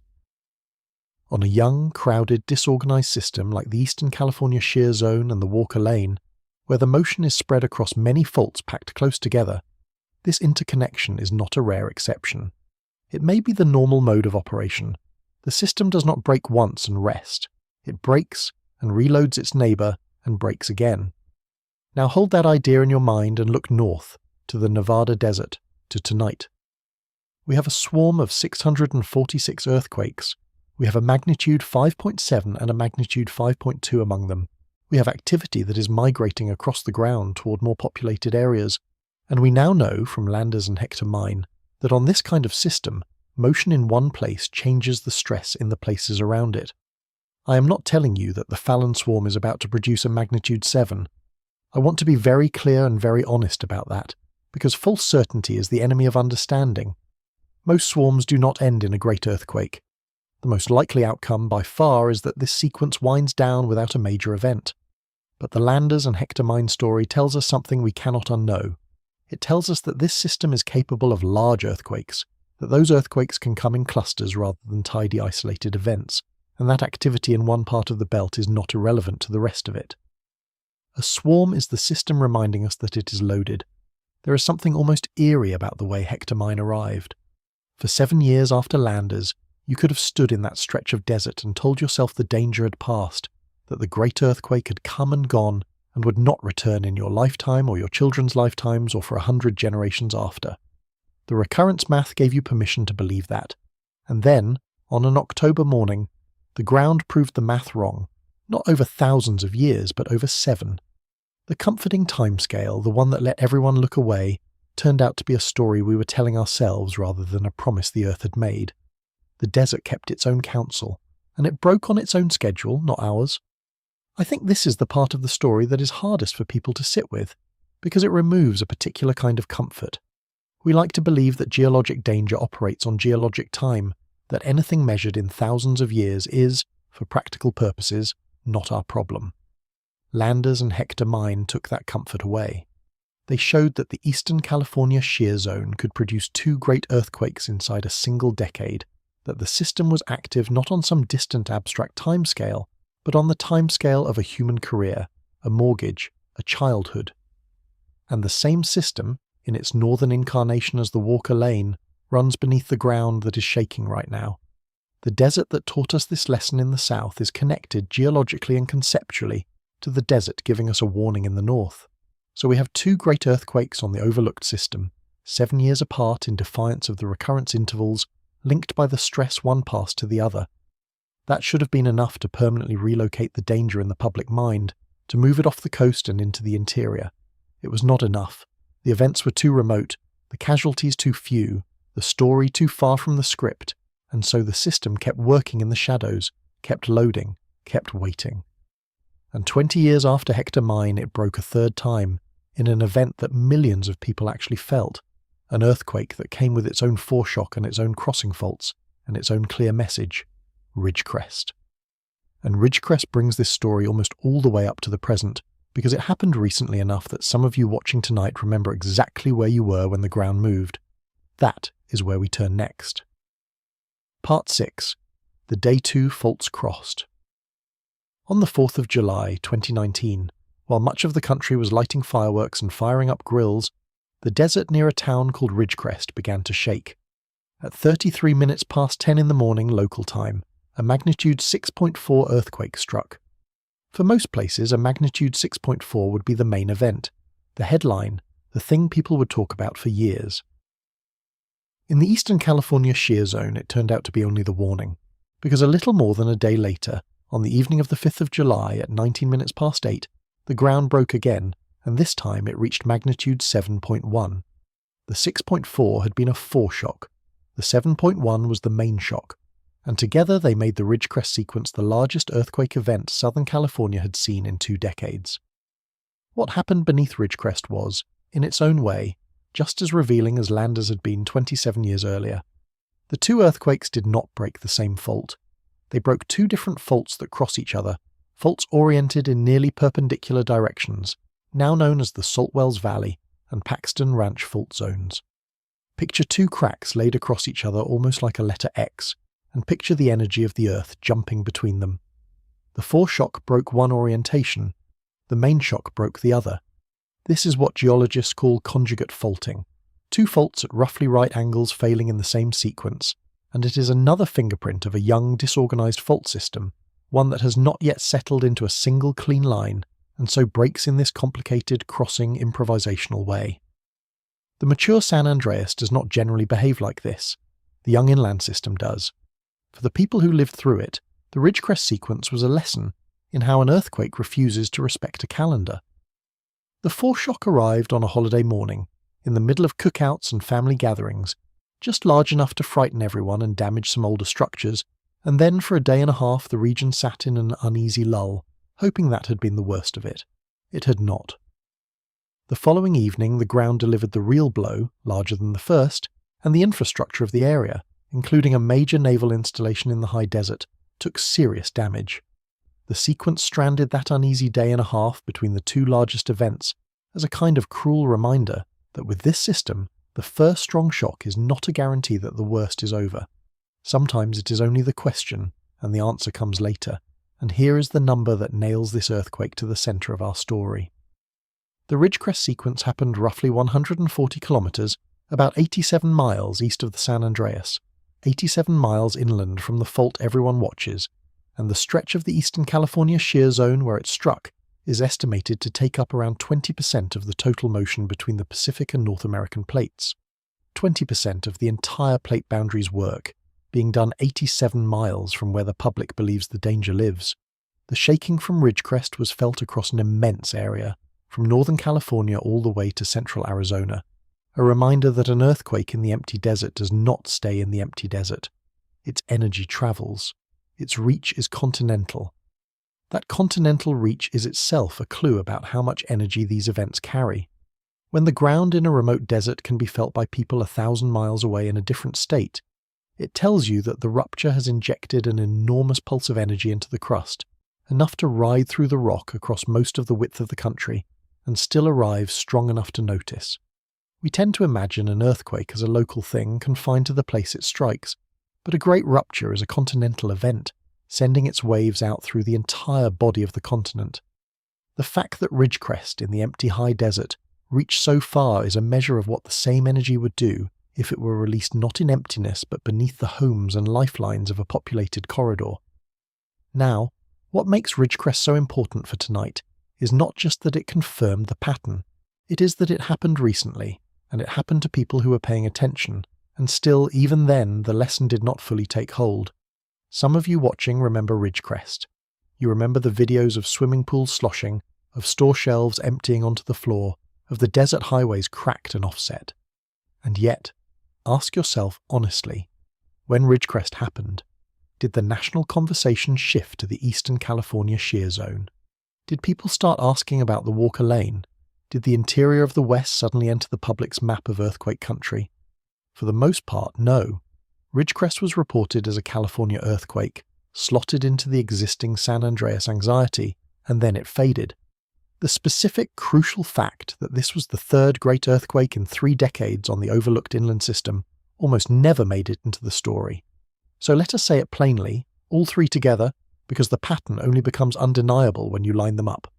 On a young, crowded, disorganised system like the Eastern California shear zone and the Walker Lane, where the motion is spread across many faults packed close together, this interconnection is not a rare exception. It may be the normal mode of operation. The system does not break once and rest. It breaks and reloads its neighbour and breaks again. Now hold that idea in your mind and look north, to the Nevada desert, to tonight. We have a swarm of 646 earthquakes. We have a magnitude 5.7 and a magnitude 5.2 among them. We have activity that is migrating across the ground toward more populated areas, and we now know from Landers and Hector Mine that on this kind of system, motion in one place changes the stress in the places around it. I am not telling you that the Fallon swarm is about to produce a magnitude 7. I want to be very clear and very honest about that, because false certainty is the enemy of understanding. Most swarms do not end in a great earthquake. The most likely outcome by far is that this sequence winds down without a major event. But the Landers and Hector Mine story tells us something we cannot unknow. It tells us that this system is capable of large earthquakes, that those earthquakes can come in clusters rather than tidy isolated events, and that activity in one part of the belt is not irrelevant to the rest of it. A swarm is the system reminding us that it is loaded. There is something almost eerie about the way Hector Mine arrived. For 7 years after Landers, you could have stood in that stretch of desert and told yourself the danger had passed, that the great earthquake had come and gone and would not return in your lifetime or your children's lifetimes or for 100 generations after. The recurrence math gave you permission to believe that. And then, on an October morning, the ground proved the math wrong, not over thousands of years, but over 7. The comforting timescale, the one that let everyone look away, turned out to be a story we were telling ourselves rather than a promise the Earth had made. The desert kept its own counsel, and it broke on its own schedule, not ours. I think this is the part of the story that is hardest for people to sit with, because it removes a particular kind of comfort. We like to believe that geologic danger operates on geologic time, that anything measured in thousands of years is, for practical purposes, not our problem. Landers and Hector Mine took that comfort away. They showed that the Eastern California shear zone could produce 2 great earthquakes inside a single decade, that the system was active not on some distant abstract timescale, but on the timescale of a human career, a mortgage, a childhood. And the same system, in its northern incarnation as the Walker Lane, runs beneath the ground that is shaking right now. The desert that taught us this lesson in the south is connected geologically and conceptually to the desert giving us a warning in the north. So we have 2 great earthquakes on the overlooked system, 7 years apart in defiance of the recurrence intervals, linked by the stress one passed to the other. That should have been enough to permanently relocate the danger in the public mind, to move it off the coast and into the interior. It was not enough. The events were too remote, the casualties too few, the story too far from the script, and so the system kept working in the shadows, kept loading, kept waiting. And 20 years after Hector Mine, it broke a 3rd time, in an event that millions of people actually felt, an earthquake that came with its own foreshock and its own crossing faults, and its own clear message: Ridgecrest. And Ridgecrest brings this story almost all the way up to the present, because it happened recently enough that some of you watching tonight remember exactly where you were when the ground moved. That is where we turn next. Part 6. The Day 2 Faults Crossed. On the 4th of July 2019, while much of the country was lighting fireworks and firing up grills, the desert near a town called Ridgecrest began to shake. At 33 minutes past 10 in the morning local time, a magnitude 6.4 earthquake struck. For most places, a magnitude 6.4 would be the main event, the headline, the thing people would talk about for years. In the Eastern California shear zone, it turned out to be only the warning, because a little more than a day later, on the evening of the 5th of July at 19 minutes past 8, the ground broke again, and this time it reached magnitude 7.1. The 6.4 had been a foreshock. The 7.1 was the main shock, and together they made the Ridgecrest sequence the largest earthquake event Southern California had seen in 2 decades. What happened beneath Ridgecrest was, in its own way, just as revealing as Landers had been 27 years earlier. The 2 earthquakes did not break the same fault. They broke 2 different faults that cross each other, faults oriented in nearly perpendicular directions, now known as the Saltwells Valley and Paxton Ranch fault zones. Picture 2 cracks laid across each other almost like a letter X, and picture the energy of the Earth jumping between them. The foreshock broke one orientation, the main shock broke the other. This is what geologists call conjugate faulting, 2 faults at roughly right angles failing in the same sequence, and it is another fingerprint of a young, disorganized fault system, one that has not yet settled into a single clean line, and so breaks in this complicated, crossing, improvisational way. The mature San Andreas does not generally behave like this. The young inland system does. For the people who lived through it, the Ridgecrest sequence was a lesson in how an earthquake refuses to respect a calendar. The foreshock arrived on a holiday morning, in the middle of cookouts and family gatherings, just large enough to frighten everyone and damage some older structures, and then for a day and a half the region sat in an uneasy lull, hoping that had been the worst of it. It had not. The following evening the ground delivered the real blow, larger than the first, and the infrastructure of the area, including a major naval installation in the high desert, took serious damage. The sequence stranded that uneasy day and a half between the 2 largest events as a kind of cruel reminder that with this system, the first strong shock is not a guarantee that the worst is over. Sometimes it is only the question, and the answer comes later, and here is the number that nails this earthquake to the centre of our story. The Ridgecrest sequence happened roughly 140 kilometres, about 87 miles east of the San Andreas, 87 miles inland from the fault everyone watches, and the stretch of the Eastern California shear zone where it struck is estimated to take up around 20% of the total motion between the Pacific and North American plates. 20% of the entire plate boundary's work, being done 87 miles from where the public believes the danger lives. The shaking from Ridgecrest was felt across an immense area, from Northern California all the way to central Arizona. A reminder that an earthquake in the empty desert does not stay in the empty desert. Its energy travels. Its reach is continental. That continental reach is itself a clue about how much energy these events carry. When the ground in a remote desert can be felt by people 1,000 miles away in a different state, it tells you that the rupture has injected an enormous pulse of energy into the crust, enough to ride through the rock across most of the width of the country, and still arrive strong enough to notice. We tend to imagine an earthquake as a local thing confined to the place it strikes, but a great rupture is a continental event, sending its waves out through the entire body of the continent. The fact that Ridgecrest in the empty high desert reached so far is a measure of what the same energy would do if it were released not in emptiness but beneath the homes and lifelines of a populated corridor. Now, what makes Ridgecrest so important for tonight is not just that it confirmed the pattern, it is that it happened recently, and it happened to people who were paying attention, and still, even then, the lesson did not fully take hold. Some of you watching remember Ridgecrest. You remember the videos of swimming pools sloshing, of store shelves emptying onto the floor, of the desert highways cracked and offset. And yet, ask yourself honestly, when Ridgecrest happened, did the national conversation shift to the Eastern California shear zone? Did people start asking about the Walker Lane? Did the interior of the West suddenly enter the public's map of earthquake country? For the most part, no. Ridgecrest was reported as a California earthquake, slotted into the existing San Andreas anxiety, and then it faded. The specific, crucial fact that this was the third great earthquake in 3 decades on the overlooked inland system almost never made it into the story. So let us say it plainly, all 3 together, because the pattern only becomes undeniable when you line them up.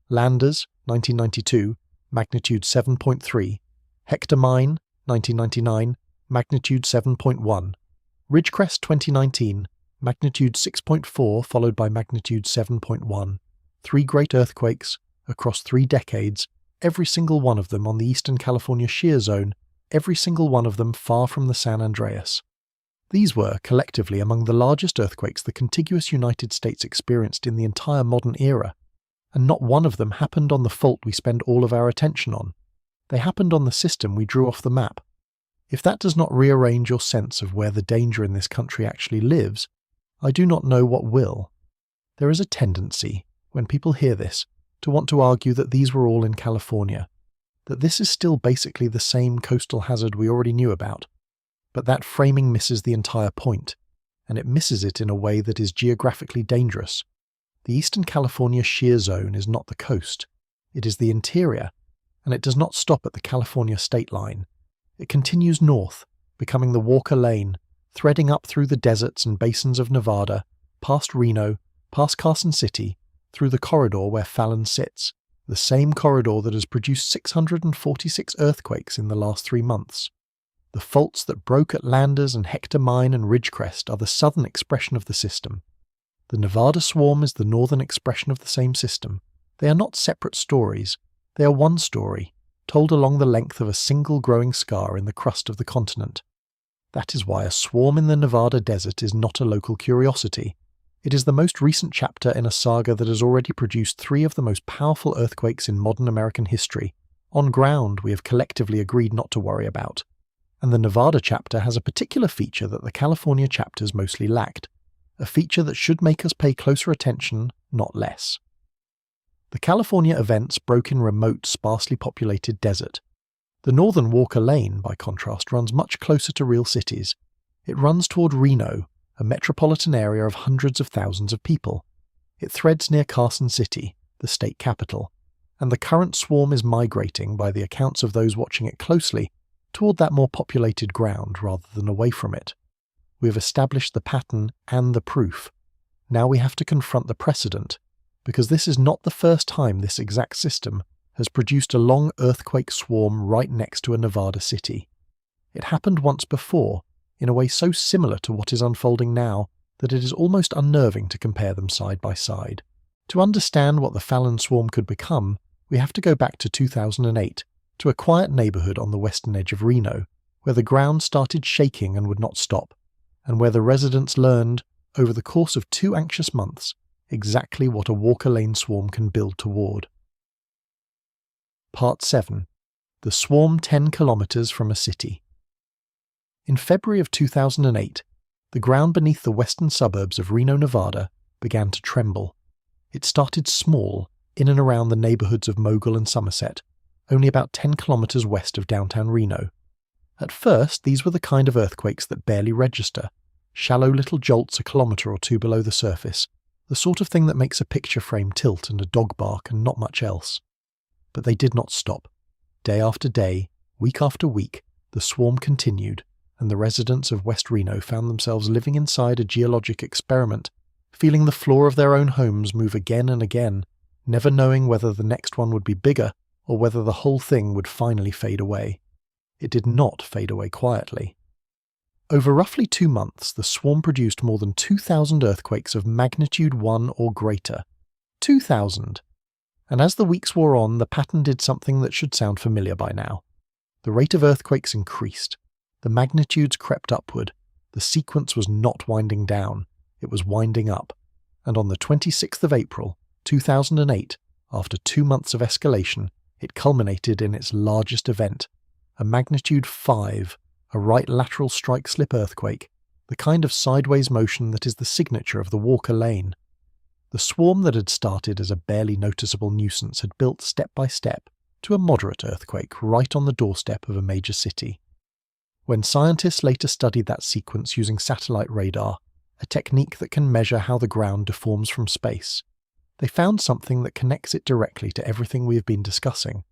Landers, 1992, magnitude 7.3. Hector Mine, 1999, magnitude 7.1. Ridgecrest 2019, magnitude 6.4 followed by magnitude 7.1. 3 great earthquakes, across 3 decades, every single one of them on the Eastern California shear zone, every single one of them far from the San Andreas. These were, collectively, among the largest earthquakes the contiguous United States experienced in the entire modern era, and not one of them happened on the fault we spend all of our attention on. They happened on the system we drew off the map. If that does not rearrange your sense of where the danger in this country actually lives, I do not know what will. There is a tendency, when people hear this, to want to argue that these were all in California, that this is still basically the same coastal hazard we already knew about. But that framing misses the entire point, and it misses it in a way that is geographically dangerous. The Eastern California shear zone is not the coast, it is the interior, and it does not stop at the California state line. It continues north, becoming the Walker Lane, threading up through the deserts and basins of Nevada, past Reno, past Carson City, through the corridor where Fallon sits, the same corridor that has produced 646 earthquakes in the last 3 months. The faults that broke at Landers and Hector Mine and Ridgecrest are the southern expression of the system. The Nevada swarm is the northern expression of the same system. They are not separate stories. They are one story, told along the length of a single growing scar in the crust of the continent. That is why a swarm in the Nevada desert is not a local curiosity. It is the most recent chapter in a saga that has already produced 3 of the most powerful earthquakes in modern American history, on ground we have collectively agreed not to worry about. And the Nevada chapter has a particular feature that the California chapters mostly lacked, a feature that should make us pay closer attention, not less. The California events broke in remote, sparsely populated desert. The northern Walker Lane, by contrast, runs much closer to real cities. It runs toward Reno, a metropolitan area of hundreds of thousands of people. It threads near Carson City, the state capital, and the current swarm is migrating, by the accounts of those watching it closely, toward that more populated ground rather than away from it. We have established the pattern and the proof. Now we have to confront the precedent, because this is not the first time this exact system has produced a long earthquake swarm right next to a Nevada city. It happened once before, in a way so similar to what is unfolding now that it is almost unnerving to compare them side by side. To understand what the Fallon swarm could become, we have to go back to 2008, to a quiet neighbourhood on the western edge of Reno, where the ground started shaking and would not stop, and where the residents learned, over the course of 2 anxious months, exactly what a Walker Lane swarm can build toward. Part 7. The swarm 10 kilometres from a city. In February of 2008, the ground beneath the western suburbs of Reno, Nevada, began to tremble. It started small, in and around the neighbourhoods of Mogul and Somerset, only about 10 kilometres west of downtown Reno. At first, these were the kind of earthquakes that barely register, shallow little jolts a kilometre or two below the surface, the sort of thing that makes a picture frame tilt and a dog bark and not much else. But they did not stop. Day after day, week after week, the swarm continued, and the residents of West Reno found themselves living inside a geologic experiment, feeling the floor of their own homes move again and again, never knowing whether the next one would be bigger or whether the whole thing would finally fade away. It did not fade away quietly. Over roughly 2 months, the swarm produced more than 2,000 earthquakes of magnitude 1 or greater. 2,000! And as the weeks wore on, the pattern did something that should sound familiar by now. The rate of earthquakes increased. The magnitudes crept upward. The sequence was not winding down. It was winding up. And on the 26th of April, 2008, after 2 months of escalation, it culminated in its largest event, a magnitude 5, a right lateral strike-slip earthquake, the kind of sideways motion that is the signature of the Walker Lane. The swarm that had started as a barely noticeable nuisance had built step by step to a moderate earthquake right on the doorstep of a major city. When scientists later studied that sequence using satellite radar, a technique that can measure how the ground deforms from space, they found something that connects it directly to everything we have been discussing.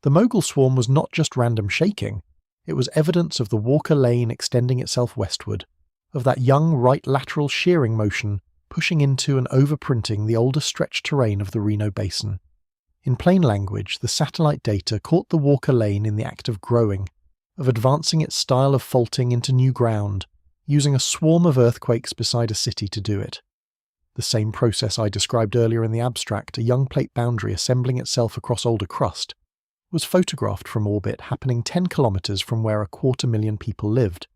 The Mogul swarm was not just random shaking, it was evidence of the Walker Lane extending itself westward, of that young right lateral shearing motion pushing into and overprinting the older stretched terrain of the Reno Basin. In plain language, the satellite data caught the Walker Lane in the act of growing, of advancing its style of faulting into new ground, using a swarm of earthquakes beside a city to do it. The same process I described earlier in the abstract, a young plate boundary assembling itself across older crust, was photographed from orbit happening 10 kilometres from where 250,000 people lived.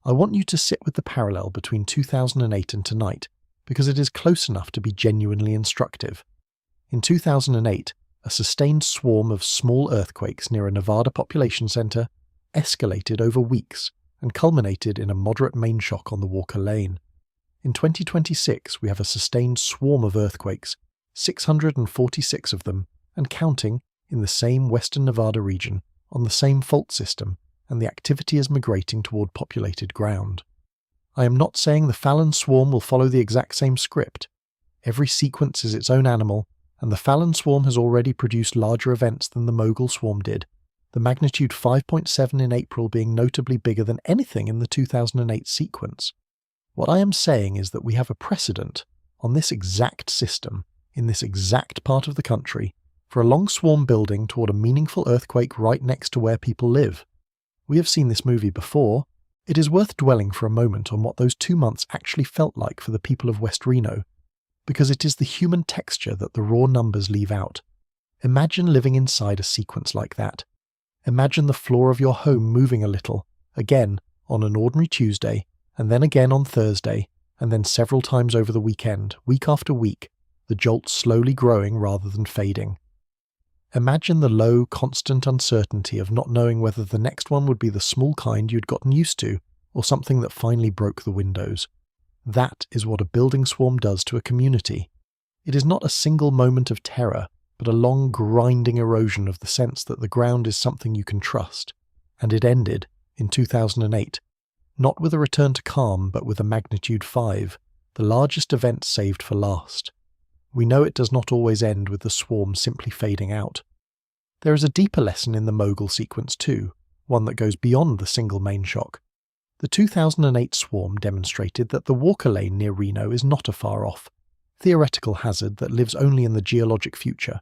I want you to sit with the parallel between 2008 and tonight, because it is close enough to be genuinely instructive. In 2008, a sustained swarm of small earthquakes near a Nevada population centre escalated over weeks and culminated in a moderate main shock on the Walker Lane. In 2026, we have a sustained swarm of earthquakes, 646 of them, and counting, in the same western Nevada region, on the same fault system, and the activity is migrating toward populated ground. I am not saying the Fallon swarm will follow the exact same script. Every sequence is its own animal, and the Fallon swarm has already produced larger events than the Mogul swarm did, the magnitude 5.7 in April being notably bigger than anything in the 2008 sequence. What I am saying is that we have a precedent on this exact system, in this exact part of the country, for a long swarm building toward a meaningful earthquake right next to where people live. We have seen this movie before. It is worth dwelling for a moment on what those 2 months actually felt like for the people of West Reno, because it is the human texture that the raw numbers leave out. Imagine living inside a sequence like that. Imagine the floor of your home moving a little, again on an ordinary Tuesday, and then again on Thursday, and then several times over the weekend, week after week, the jolts slowly growing rather than fading. Imagine the low, constant uncertainty of not knowing whether the next one would be the small kind you'd gotten used to, or something that finally broke the windows. That is what a building swarm does to a community. It is not a single moment of terror, but a long, grinding erosion of the sense that the ground is something you can trust. And it ended, in 2008, not with a return to calm, but with a magnitude 5, the largest event saved for last. We know it does not always end with the swarm simply fading out. There is a deeper lesson in the Mogul sequence too, one that goes beyond the single main shock. The 2008 swarm demonstrated that the Walker Lane near Reno is not a far-off, theoretical hazard that lives only in the geologic future.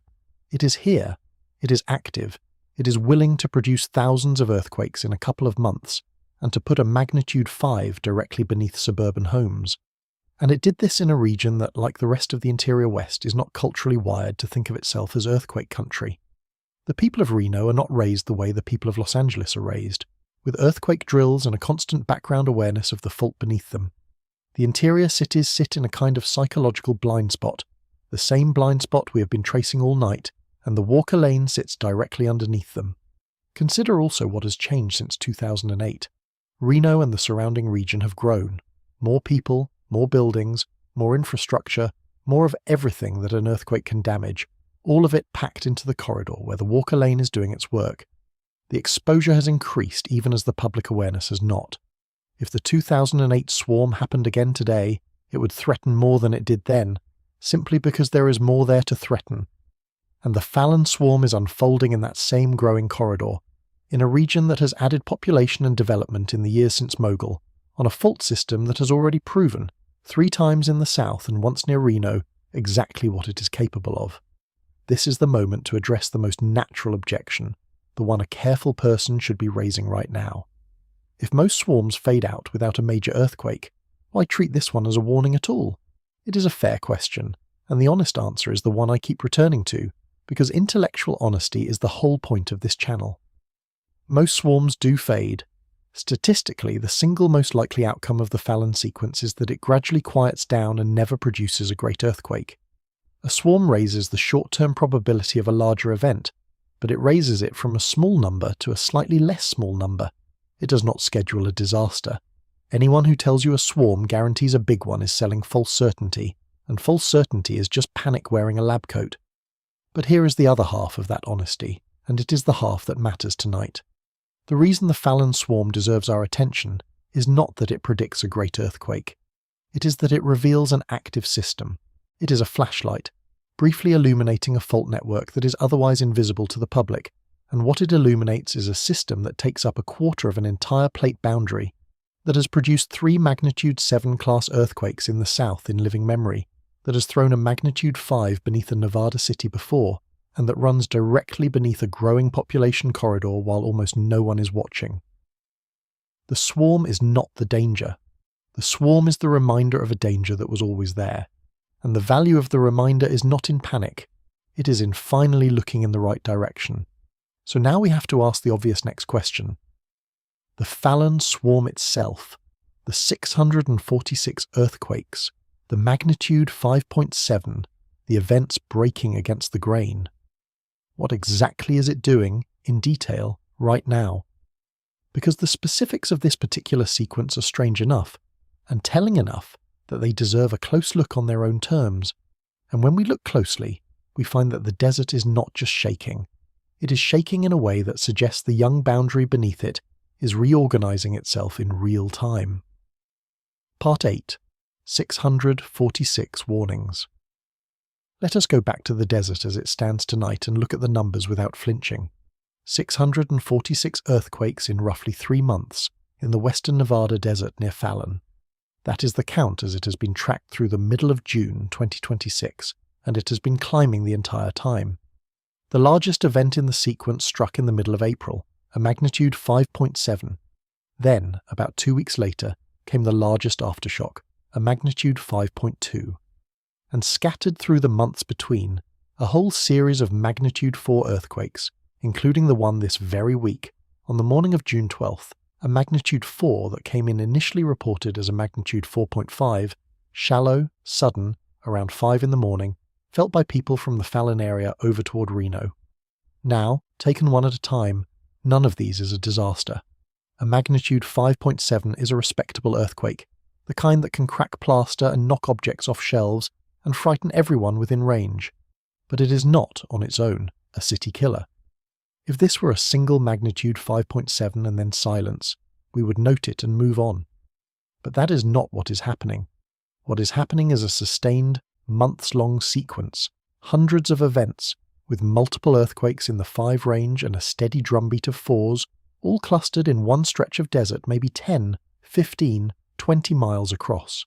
It is here, it is active, it is willing to produce thousands of earthquakes in a couple of months, and to put a magnitude 5 directly beneath suburban homes. And it did this in a region that, like the rest of the interior West, is not culturally wired to think of itself as earthquake country. The people of Reno are not raised the way the people of Los Angeles are raised, with earthquake drills and a constant background awareness of the fault beneath them. The interior cities sit in a kind of psychological blind spot, the same blind spot we have been tracing all night, and the Walker Lane sits directly underneath them. Consider also what has changed since 2008. Reno and the surrounding region have grown. More people, more buildings, more infrastructure, more of everything that an earthquake can damage, all of it packed into the corridor where the Walker Lane is doing its work. The exposure has increased even as the public awareness has not. If the 2008 swarm happened again today, it would threaten more than it did then, simply because there is more there to threaten. And the Fallon swarm is unfolding in that same growing corridor, in a region that has added population and development in the years since Mogul, on a fault system that has already proven, 3 times in the south and once near Reno, exactly what it is capable of. This is the moment to address the most natural objection, the one a careful person should be raising right now. If most swarms fade out without a major earthquake, why treat this one as a warning at all? It is a fair question, and the honest answer is the one I keep returning to, because intellectual honesty is the whole point of this channel. Most swarms do fade. Statistically, the single most likely outcome of the Fallon sequence is that it gradually quiets down and never produces a great earthquake. A swarm raises the short-term probability of a larger event, but it raises it from a small number to a slightly less small number. It does not schedule a disaster. Anyone who tells you a swarm guarantees a big one is selling false certainty, and false certainty is just panic wearing a lab coat. But here is the other half of that honesty, and it is the half that matters tonight. The reason the Fallon swarm deserves our attention is not that it predicts a great earthquake. It is that it reveals an active system. It is a flashlight, briefly illuminating a fault network that is otherwise invisible to the public, and what it illuminates is a system that takes up a quarter of an entire plate boundary, that has produced 3 magnitude 7 class earthquakes in the south in living memory, that has thrown a magnitude 5 beneath a Nevada city before, and that runs directly beneath a growing population corridor while almost no one is watching. The swarm is not the danger. The swarm is the reminder of a danger that was always there. And the value of the reminder is not in panic, it is in finally looking in the right direction. So now we have to ask the obvious next question. The Fallon swarm itself, the 646 earthquakes, the magnitude 5.7, the events breaking against the grain. What exactly is it doing, in detail, right now? Because the specifics of this particular sequence are strange enough, and telling enough, that they deserve a close look on their own terms, and when we look closely, we find that the desert is not just shaking. It is shaking in a way that suggests the young boundary beneath it is reorganizing itself in real time. Part 8. 646 Warnings. Let us go back to the desert as it stands tonight and look at the numbers without flinching. 646 earthquakes in roughly 3 months in the western Nevada desert near Fallon. That is the count as it has been tracked through the middle of June 2026, and it has been climbing the entire time. The largest event in the sequence struck in the middle of April, a magnitude 5.7. Then, about 2 weeks later, came the largest aftershock, a magnitude 5.2. And scattered through the months between, a whole series of magnitude 4 earthquakes, including the one this very week, on the morning of June 12th, a magnitude 4 that came in initially reported as a magnitude 4.5, shallow, sudden, around 5 in the morning, felt by people from the Fallon area over toward Reno. Now, taken one at a time, none of these is a disaster. A magnitude 5.7 is a respectable earthquake, the kind that can crack plaster and knock objects off shelves and frighten everyone within range. But it is not, on its own, a city killer. If this were a single magnitude 5.7 and then silence, we would note it and move on. But that is not what is happening. What is happening is a sustained, months-long sequence, hundreds of events, with multiple earthquakes in the 5 range and a steady drumbeat of 4s, all clustered in one stretch of desert maybe 10, 15, 20 miles across.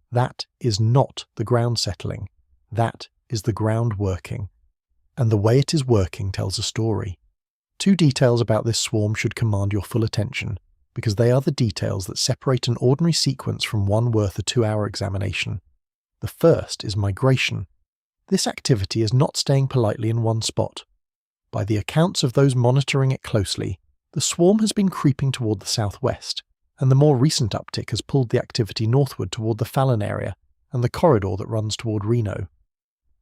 That is not the ground settling. That is the ground working. And the way it is working tells a story. Two details about this swarm should command your full attention, because they are the details that separate an ordinary sequence from one worth a 2-hour examination. The first is migration. This activity is not staying politely in one spot. By the accounts of those monitoring it closely, the swarm has been creeping toward the southwest, and the more recent uptick has pulled the activity northward toward the Fallon area and the corridor that runs toward Reno.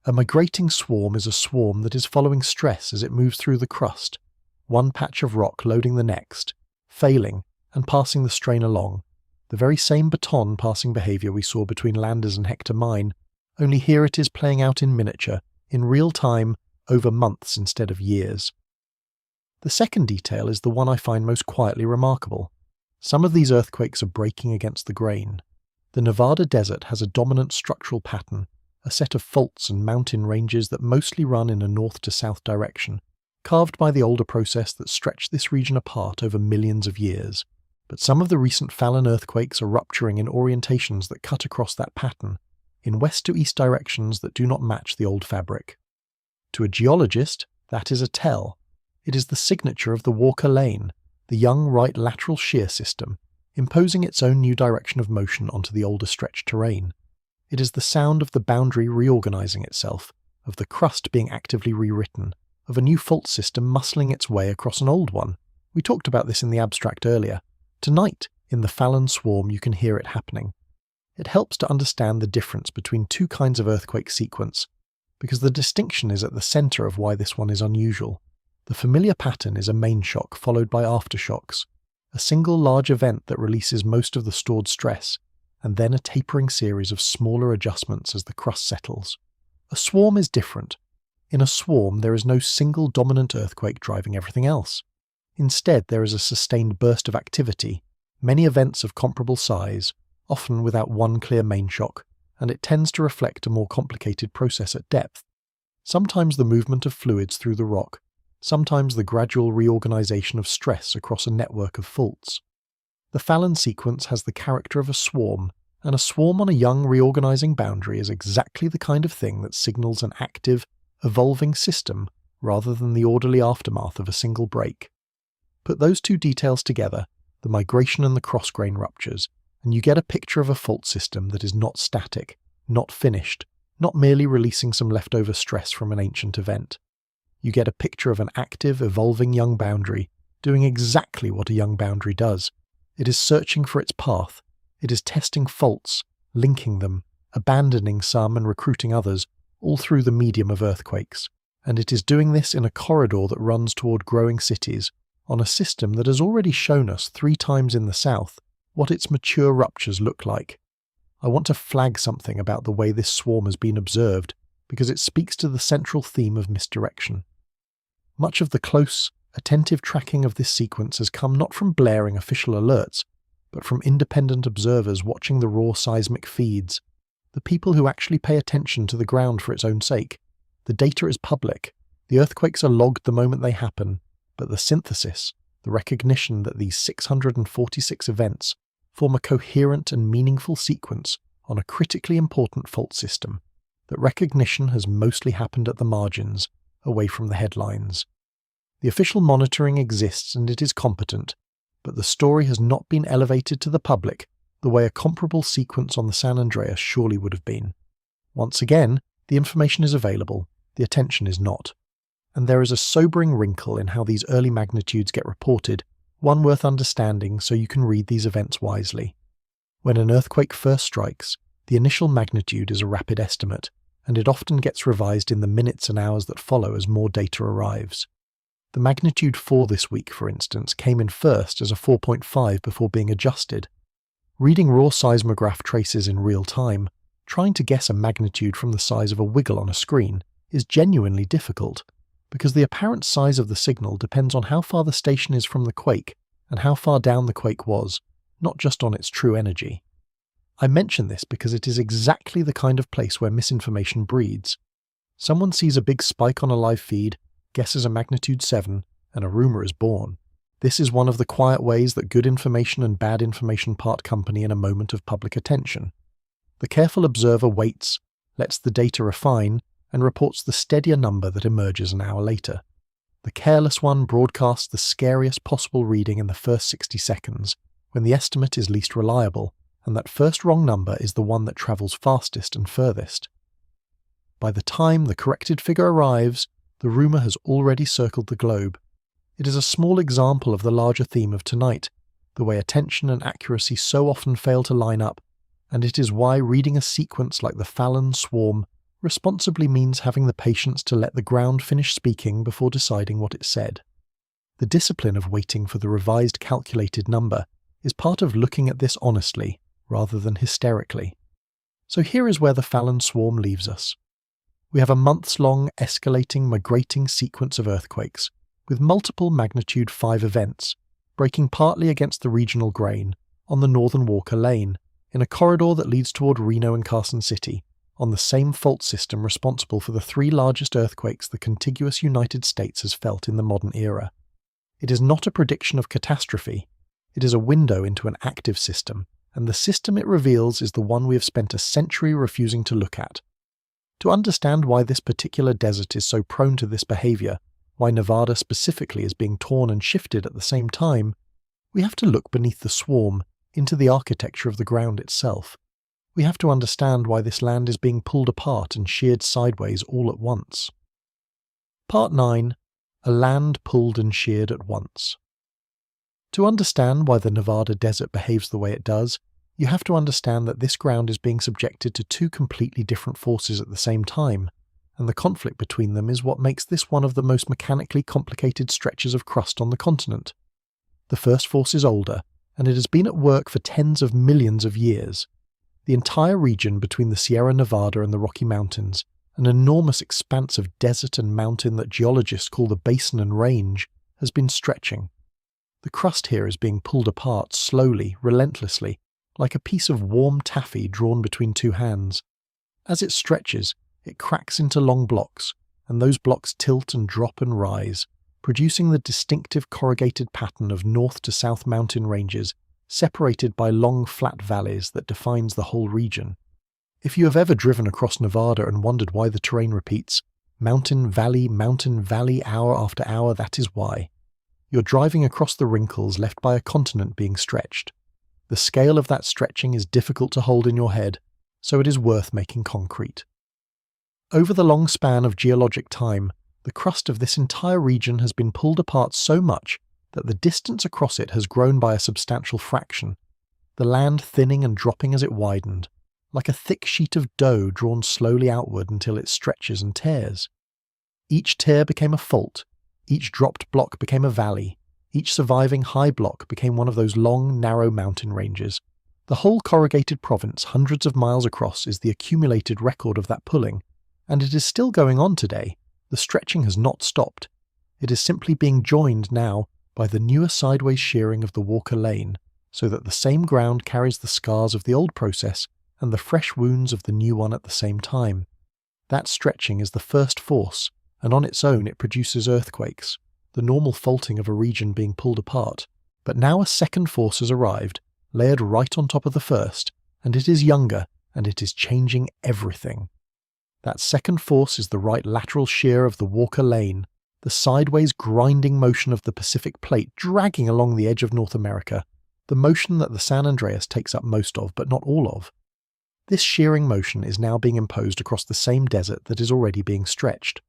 A migrating swarm is a swarm that is following stress as it moves through the crust, one patch of rock loading the next, failing and passing the strain along, the very same baton passing behaviour we saw between Landers and Hector Mine, only here it is playing out in miniature, in real time, over months instead of years. The second detail is the one I find most quietly remarkable. Some of these earthquakes are breaking against the grain. The Nevada desert has a dominant structural pattern, a set of faults and mountain ranges that mostly run in a north to south direction, carved by the older process that stretched this region apart over millions of years. But some of the recent Fallon earthquakes are rupturing in orientations that cut across that pattern, in west to east directions that do not match the old fabric. To a geologist, that is a tell. It is the signature of the Walker Lane, the young right lateral shear system, imposing its own new direction of motion onto the older stretched terrain. It is the sound of the boundary reorganizing itself, of the crust being actively rewritten, of a new fault system muscling its way across an old one. We talked about this in the abstract earlier. Tonight, in the Fallon swarm, you can hear it happening. It helps to understand the difference between two kinds of earthquake sequence, because the distinction is at the center of why this one is unusual. The familiar pattern is a main shock followed by aftershocks, a single large event that releases most of the stored stress, and then a tapering series of smaller adjustments as the crust settles. A swarm is different. In a swarm, there is no single dominant earthquake driving everything else. Instead, there is a sustained burst of activity, many events of comparable size, often without one clear main shock, and it tends to reflect a more complicated process at depth. Sometimes the movement of fluids through the rock, sometimes the gradual reorganization of stress across a network of faults. The Fallon sequence has the character of a swarm, and a swarm on a young reorganizing boundary is exactly the kind of thing that signals an active, evolving system rather than the orderly aftermath of a single break. Put those two details together, the migration and the cross-grain ruptures, and you get a picture of a fault system that is not static, not finished, not merely releasing some leftover stress from an ancient event. You get a picture of an active, evolving young boundary, doing exactly what a young boundary does. It is searching for its path. It is testing faults, linking them, abandoning some and recruiting others, all through the medium of earthquakes. And it is doing this in a corridor that runs toward growing cities, on a system that has already shown us 3 times in the south what its mature ruptures look like. I want to flag something about the way this swarm has been observed, because it speaks to the central theme of misdirection. Much of the close, attentive tracking of this sequence has come not from blaring official alerts, but from independent observers watching the raw seismic feeds, the people who actually pay attention to the ground for its own sake. The data is public, the earthquakes are logged the moment they happen, but the synthesis, the recognition that these 646 events form a coherent and meaningful sequence on a critically important fault system, that recognition has mostly happened at the margins, away from the headlines. The official monitoring exists and it is competent, but the story has not been elevated to the public the way a comparable sequence on the San Andreas surely would have been. Once again, the information is available, the attention is not. And there is a sobering wrinkle in how these early magnitudes get reported, one worth understanding so you can read these events wisely. When an earthquake first strikes, the initial magnitude is a rapid estimate, and it often gets revised in the minutes and hours that follow as more data arrives. The magnitude 4 this week, for instance, came in first as a 4.5 before being adjusted. Reading raw seismograph traces in real time, trying to guess a magnitude from the size of a wiggle on a screen, is genuinely difficult, because the apparent size of the signal depends on how far the station is from the quake and how far down the quake was, not just on its true energy. I mention this because it is exactly the kind of place where misinformation breeds. Someone sees a big spike on a live feed, guesses a magnitude 7, and a rumour is born. This is one of the quiet ways that good information and bad information part company in a moment of public attention. The careful observer waits, lets the data refine, and reports the steadier number that emerges an hour later. The careless one broadcasts the scariest possible reading in the first 60 seconds, when the estimate is least reliable, and that first wrong number is the one that travels fastest and furthest. By the time the corrected figure arrives, the rumour has already circled the globe. It is a small example of the larger theme of tonight, the way attention and accuracy so often fail to line up, and it is why reading a sequence like the Fallon swarm responsibly means having the patience to let the ground finish speaking before deciding what it said. The discipline of waiting for the revised calculated number is part of looking at this honestly, rather than hysterically. So here is where the Fallon swarm leaves us. We have a months-long escalating, migrating sequence of earthquakes, with multiple magnitude 5 events, breaking partly against the regional grain, on the northern Walker Lane, in a corridor that leads toward Reno and Carson City, on the same fault system responsible for the 3 largest earthquakes the contiguous United States has felt in the modern era. It is not a prediction of catastrophe, it is a window into an active system, and the system it reveals is the one we have spent a century refusing to look at. To understand why this particular desert is so prone to this behaviour, why Nevada specifically is being torn and shifted at the same time, we have to look beneath the swarm, into the architecture of the ground itself. We have to understand why this land is being pulled apart and sheared sideways all at once. Part 9. A land pulled and sheared at once. To understand why the Nevada desert behaves the way it does, you have to understand that this ground is being subjected to 2 completely different forces at the same time, and the conflict between them is what makes this one of the most mechanically complicated stretches of crust on the continent. The first force is older, and it has been at work for tens of millions of years. The entire region between the Sierra Nevada and the Rocky Mountains, an enormous expanse of desert and mountain that geologists call the Basin and Range, has been stretching. The crust here is being pulled apart slowly, relentlessly, like a piece of warm taffy drawn between 2 hands. As it stretches, it cracks into long blocks, and those blocks tilt and drop and rise, producing the distinctive corrugated pattern of north to south mountain ranges, separated by long flat valleys that defines the whole region. If you have ever driven across Nevada and wondered why the terrain repeats, mountain, valley, hour after hour, that is why. You're driving across the wrinkles left by a continent being stretched. The scale of that stretching is difficult to hold in your head, so it is worth making concrete. Over the long span of geologic time, the crust of this entire region has been pulled apart so much that the distance across it has grown by a substantial fraction, the land thinning and dropping as it widened, like a thick sheet of dough drawn slowly outward until it stretches and tears. Each tear became a fault, each dropped block became a valley, each surviving high block became one of those long, narrow mountain ranges. The whole corrugated province, hundreds of miles across, is the accumulated record of that pulling, and it is still going on today. The stretching has not stopped. It is simply being joined now by the newer sideways shearing of the Walker Lane, so that the same ground carries the scars of the old process and the fresh wounds of the new one at the same time. That stretching is the first force, and on its own it produces earthquakes, the normal faulting of a region being pulled apart. But now a second force has arrived, layered right on top of the first, and it is younger, and it is changing everything. That second force is the right lateral shear of the Walker Lane, the sideways grinding motion of the Pacific Plate dragging along the edge of North America, the motion that the San Andreas takes up most of, but not all of. This shearing motion is now being imposed across the same desert that is already being stretched.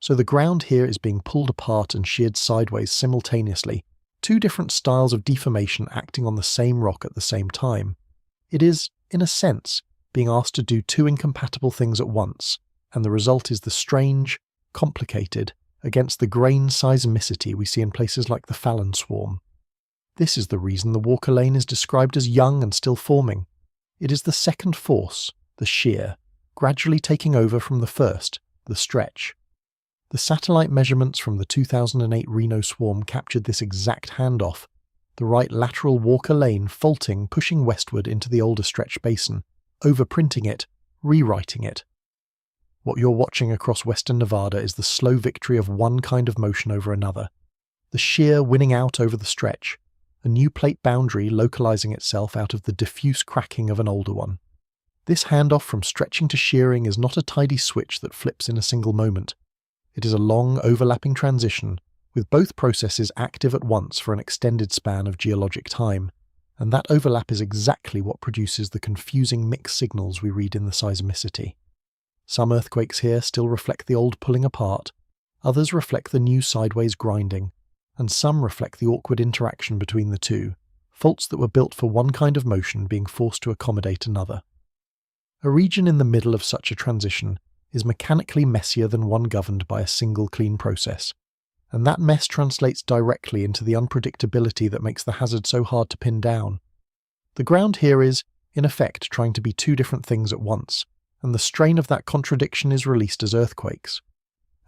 So the ground here is being pulled apart and sheared sideways simultaneously, 2 different styles of deformation acting on the same rock at the same time. It is, in a sense, being asked to do 2 incompatible things at once, and the result is the strange, complicated, against the grain seismicity we see in places like the Fallon swarm. This is the reason the Walker Lane is described as young and still forming. It is the second force, the shear, gradually taking over from the first, the stretch. The satellite measurements from the 2008 Reno swarm captured this exact handoff, the right lateral Walker Lane faulting, pushing westward into the older stretch basin, overprinting it, rewriting it. What you're watching across western Nevada is the slow victory of one kind of motion over another. the shear winning out over the stretch, a new plate boundary localizing itself out of the diffuse cracking of an older one. This handoff from stretching to shearing is not a tidy switch that flips in a single moment. It is a long, overlapping transition, with both processes active at once for an extended span of geologic time, and that overlap is exactly what produces the confusing mixed signals we read in the seismicity. Some earthquakes here still reflect the old pulling apart, others reflect the new sideways grinding, and some reflect the awkward interaction between the two, faults that were built for one kind of motion being forced to accommodate another. A region in the middle of such a transition is mechanically messier than one governed by a single clean process, and that mess translates directly into the unpredictability that makes the hazard so hard to pin down. The ground here is, in effect, trying to be two different things at once, and the strain of that contradiction is released as earthquakes.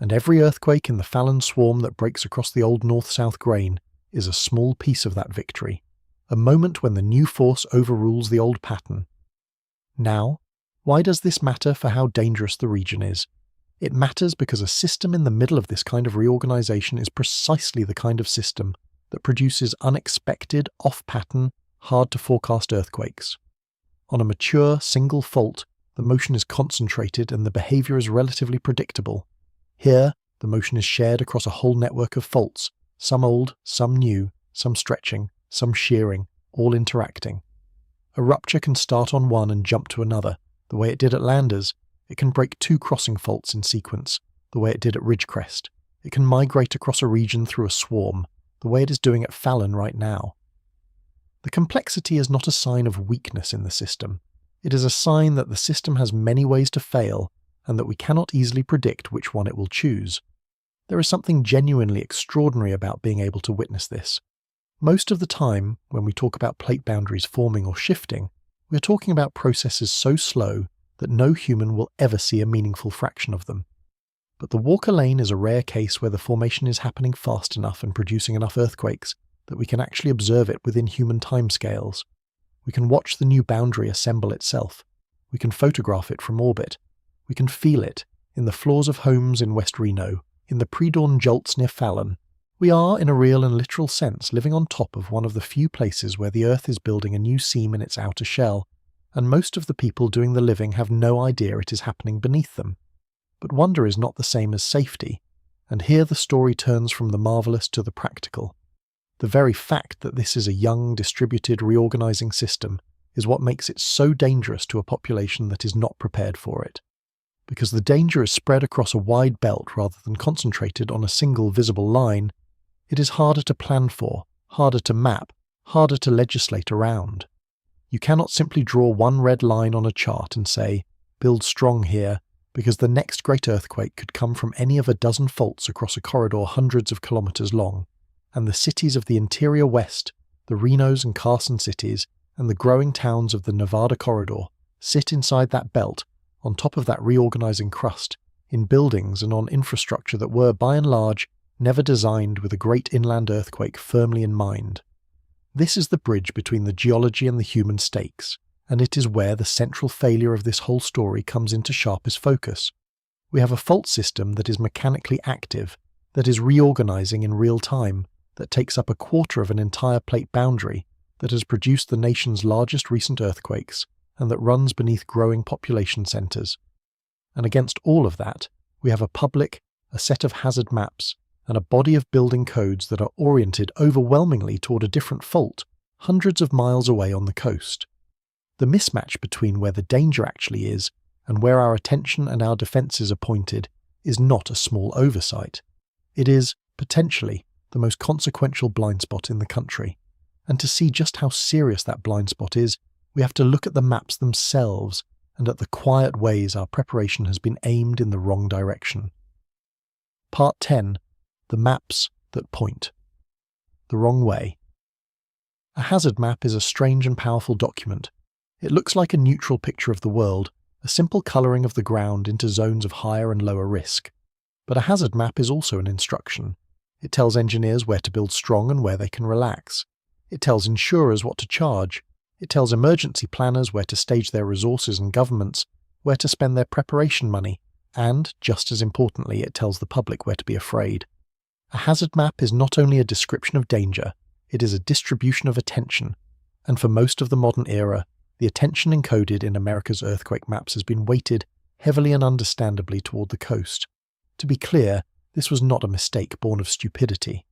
And every earthquake in the Fallon swarm that breaks across the old north-south grain is a small piece of that victory, a moment when the new force overrules the old pattern. Now, why does this matter for how dangerous the region is? It matters because a system in the middle of this kind of reorganization is precisely the kind of system that produces unexpected, off-pattern, hard-to-forecast earthquakes. On a mature, single fault, the motion is concentrated and the behavior is relatively predictable. Here, the motion is shared across a whole network of faults, some old, some new, some stretching, some shearing, all interacting. A rupture can start on one and jump to another, the way it did at Landers. It can break two crossing faults in sequence, the way it did at Ridgecrest. It can migrate across a region through a swarm, the way it is doing at Fallon right now. The complexity is not a sign of weakness in the system. It is a sign that the system has many ways to fail, and that we cannot easily predict which one it will choose. There is something genuinely extraordinary about being able to witness this. Most of the time, when we talk about plate boundaries forming or shifting, we are talking about processes so slow that no human will ever see a meaningful fraction of them. But the Walker Lane is a rare case where the formation is happening fast enough and producing enough earthquakes that we can actually observe it within human timescales. We can watch the new boundary assemble itself. We can photograph it from orbit. We can feel it in the floors of homes in West Reno, in the pre-dawn jolts near Fallon. We are, in a real and literal sense, living on top of one of the few places where the Earth is building a new seam in its outer shell, and most of the people doing the living have no idea it is happening beneath them. But wonder is not the same as safety, and here the story turns from the marvellous to the practical. The very fact that this is a young, distributed, reorganizing system is what makes it so dangerous to a population that is not prepared for it. Because the danger is spread across a wide belt rather than concentrated on a single visible line, it is harder to plan for, harder to map, harder to legislate around. You cannot simply draw one red line on a chart and say, build strong here, because the next great earthquake could come from any of a dozen faults across a corridor hundreds of kilometers long, and the cities of the interior west, the Renos and Carson cities, and the growing towns of the Nevada corridor sit inside that belt, on top of that reorganizing crust, in buildings and on infrastructure that were, by and large, never designed with a great inland earthquake firmly in mind. This is the bridge between the geology and the human stakes, and it is where the central failure of this whole story comes into sharpest focus. We have a fault system that is mechanically active, that is reorganizing in real time, that takes up a quarter of an entire plate boundary, that has produced the nation's largest recent earthquakes, and that runs beneath growing population centers. And against all of that, we have a public, a set of hazard maps, and a body of building codes that are oriented overwhelmingly toward a different fault, hundreds of miles away on the coast. The mismatch between where the danger actually is and where our attention and our defences are pointed is not a small oversight. It is, potentially, the most consequential blind spot in the country. And to see just how serious that blind spot is, we have to look at the maps themselves and at the quiet ways our preparation has been aimed in the wrong direction. Part 10. The maps that point. The wrong way. A hazard map is a strange and powerful document. It looks like a neutral picture of the world, a simple colouring of the ground into zones of higher and lower risk. But a hazard map is also an instruction. It tells engineers where to build strong and where they can relax. It tells insurers what to charge. It tells emergency planners where to stage their resources and governments where to spend their preparation money. And, just as importantly, it tells the public where to be afraid. A hazard map is not only a description of danger, it is a distribution of attention, and for most of the modern era, the attention encoded in America's earthquake maps has been weighted heavily and understandably toward the coast. To be clear, this was not a mistake born of stupidity.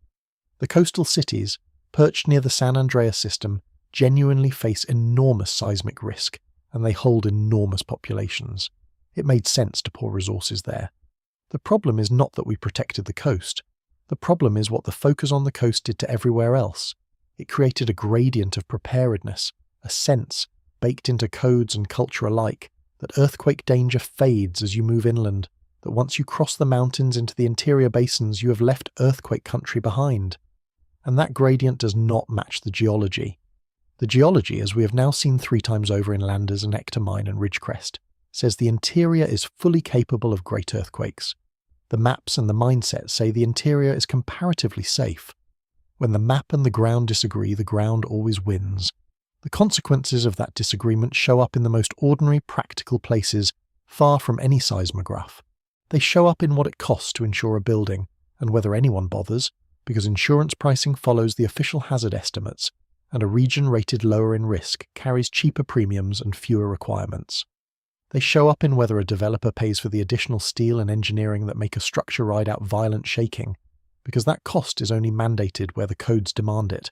The coastal cities, perched near the San Andreas system, genuinely face enormous seismic risk, and they hold enormous populations. It made sense to pour resources there. The problem is not that we protected the coast. The problem is what the focus on the coast did to everywhere else. It created a gradient of preparedness, a sense, baked into codes and culture alike, that earthquake danger fades as you move inland, that once you cross the mountains into the interior basins you have left earthquake country behind. And that gradient does not match the geology. The geology, as we have now seen 3 times over in Landers and Hector Mine and Ridgecrest, says the interior is fully capable of great earthquakes. The maps and the mindset say the interior is comparatively safe. When the map and the ground disagree, the ground always wins. The consequences of that disagreement show up in the most ordinary practical places, far from any seismograph. They show up in what it costs to insure a building, and whether anyone bothers, because insurance pricing follows the official hazard estimates, and a region rated lower in risk carries cheaper premiums and fewer requirements. They show up in whether a developer pays for the additional steel and engineering that make a structure ride out violent shaking, because that cost is only mandated where the codes demand it.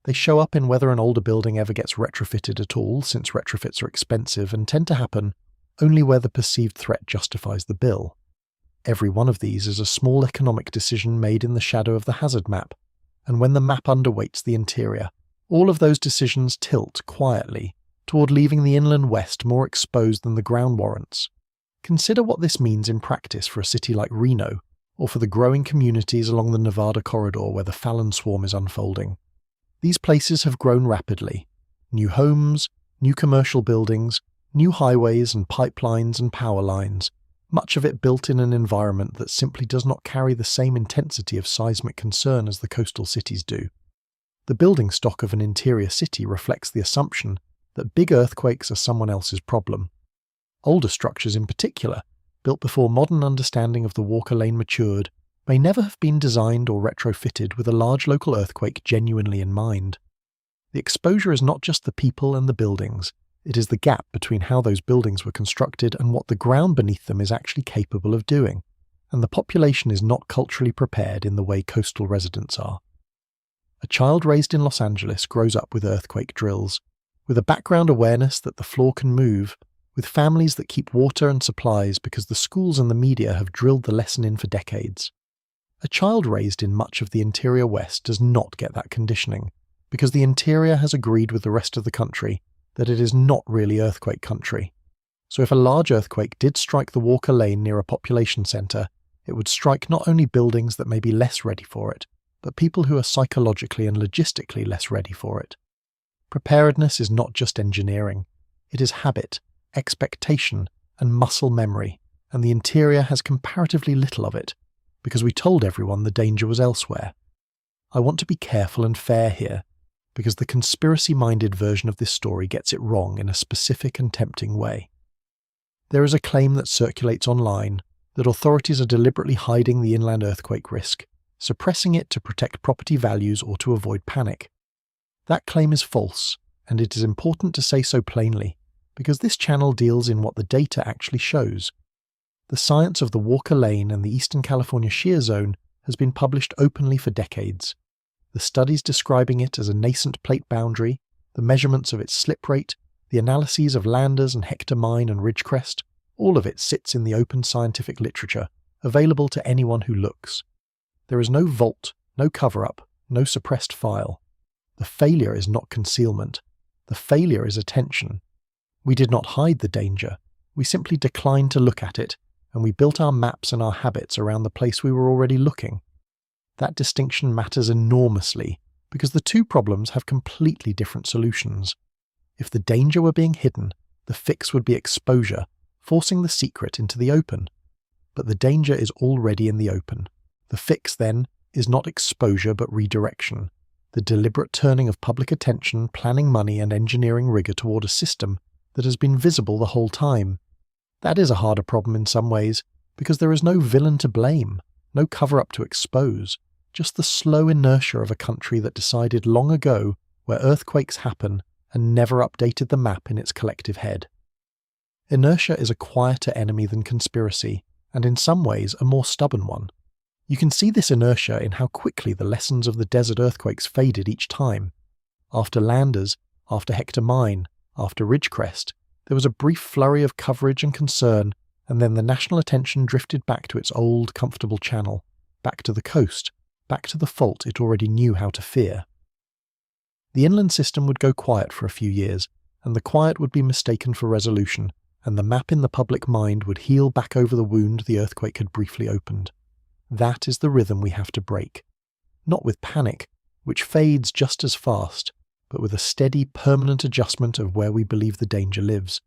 They show up in whether an older building ever gets retrofitted at all, since retrofits are expensive and tend to happen only where the perceived threat justifies the bill. Every one of these is a small economic decision made in the shadow of the hazard map, and when the map underweights the interior, all of those decisions tilt quietly toward leaving the inland west more exposed than the ground warrants. Consider what this means in practice for a city like Reno, or for the growing communities along the Nevada corridor where the Fallon swarm is unfolding. These places have grown rapidly. New homes, new commercial buildings, new highways and pipelines and power lines, much of it built in an environment that simply does not carry the same intensity of seismic concern as the coastal cities do. The building stock of an interior city reflects the assumption that big earthquakes are someone else's problem. Older structures in particular, built before modern understanding of the Walker Lane matured, may never have been designed or retrofitted with a large local earthquake genuinely in mind. The exposure is not just the people and the buildings, it is the gap between how those buildings were constructed and what the ground beneath them is actually capable of doing, and the population is not culturally prepared in the way coastal residents are. A child raised in Los Angeles grows up with earthquake drills, with a background awareness that the floor can move, with families that keep water and supplies because the schools and the media have drilled the lesson in for decades. A child raised in much of the interior West does not get that conditioning, because the interior has agreed with the rest of the country that it is not really earthquake country. So if a large earthquake did strike the Walker Lane near a population centre, it would strike not only buildings that may be less ready for it, but people who are psychologically and logistically less ready for it. Preparedness is not just engineering. It is habit, expectation, and muscle memory, and the interior has comparatively little of it, because we told everyone the danger was elsewhere. I want to be careful and fair here, because the conspiracy-minded version of this story gets it wrong in a specific and tempting way. There is a claim that circulates online that authorities are deliberately hiding the inland earthquake risk, suppressing it to protect property values or to avoid panic. That claim is false, and it is important to say so plainly, because this channel deals in what the data actually shows. The science of the Walker Lane and the Eastern California shear zone has been published openly for decades. The studies describing it as a nascent plate boundary, the measurements of its slip rate, the analyses of Landers and Hector Mine and Ridgecrest, all of it sits in the open scientific literature, available to anyone who looks. There is no vault, no cover-up, no suppressed file. The failure is not concealment. The failure is attention. We did not hide the danger. We simply declined to look at it, and we built our maps and our habits around the place we were already looking. That distinction matters enormously, because the two problems have completely different solutions. If the danger were being hidden, the fix would be exposure, forcing the secret into the open. But the danger is already in the open. The fix, then, is not exposure but redirection, the deliberate turning of public attention, planning money and engineering rigor toward a system that has been visible the whole time. That is a harder problem in some ways, because there is no villain to blame, no cover-up to expose, just the slow inertia of a country that decided long ago where earthquakes happen and never updated the map in its collective head. Inertia is a quieter enemy than conspiracy, and in some ways a more stubborn one. You can see this inertia in how quickly the lessons of the desert earthquakes faded each time. After Landers, after Hector Mine, after Ridgecrest, there was a brief flurry of coverage and concern, and then the national attention drifted back to its old, comfortable channel, back to the coast, back to the fault it already knew how to fear. The inland system would go quiet for a few years, and the quiet would be mistaken for resolution, and the map in the public mind would heal back over the wound the earthquake had briefly opened. That is the rhythm we have to break. Not with panic, which fades just as fast, but with a steady, permanent adjustment of where we believe the danger lives.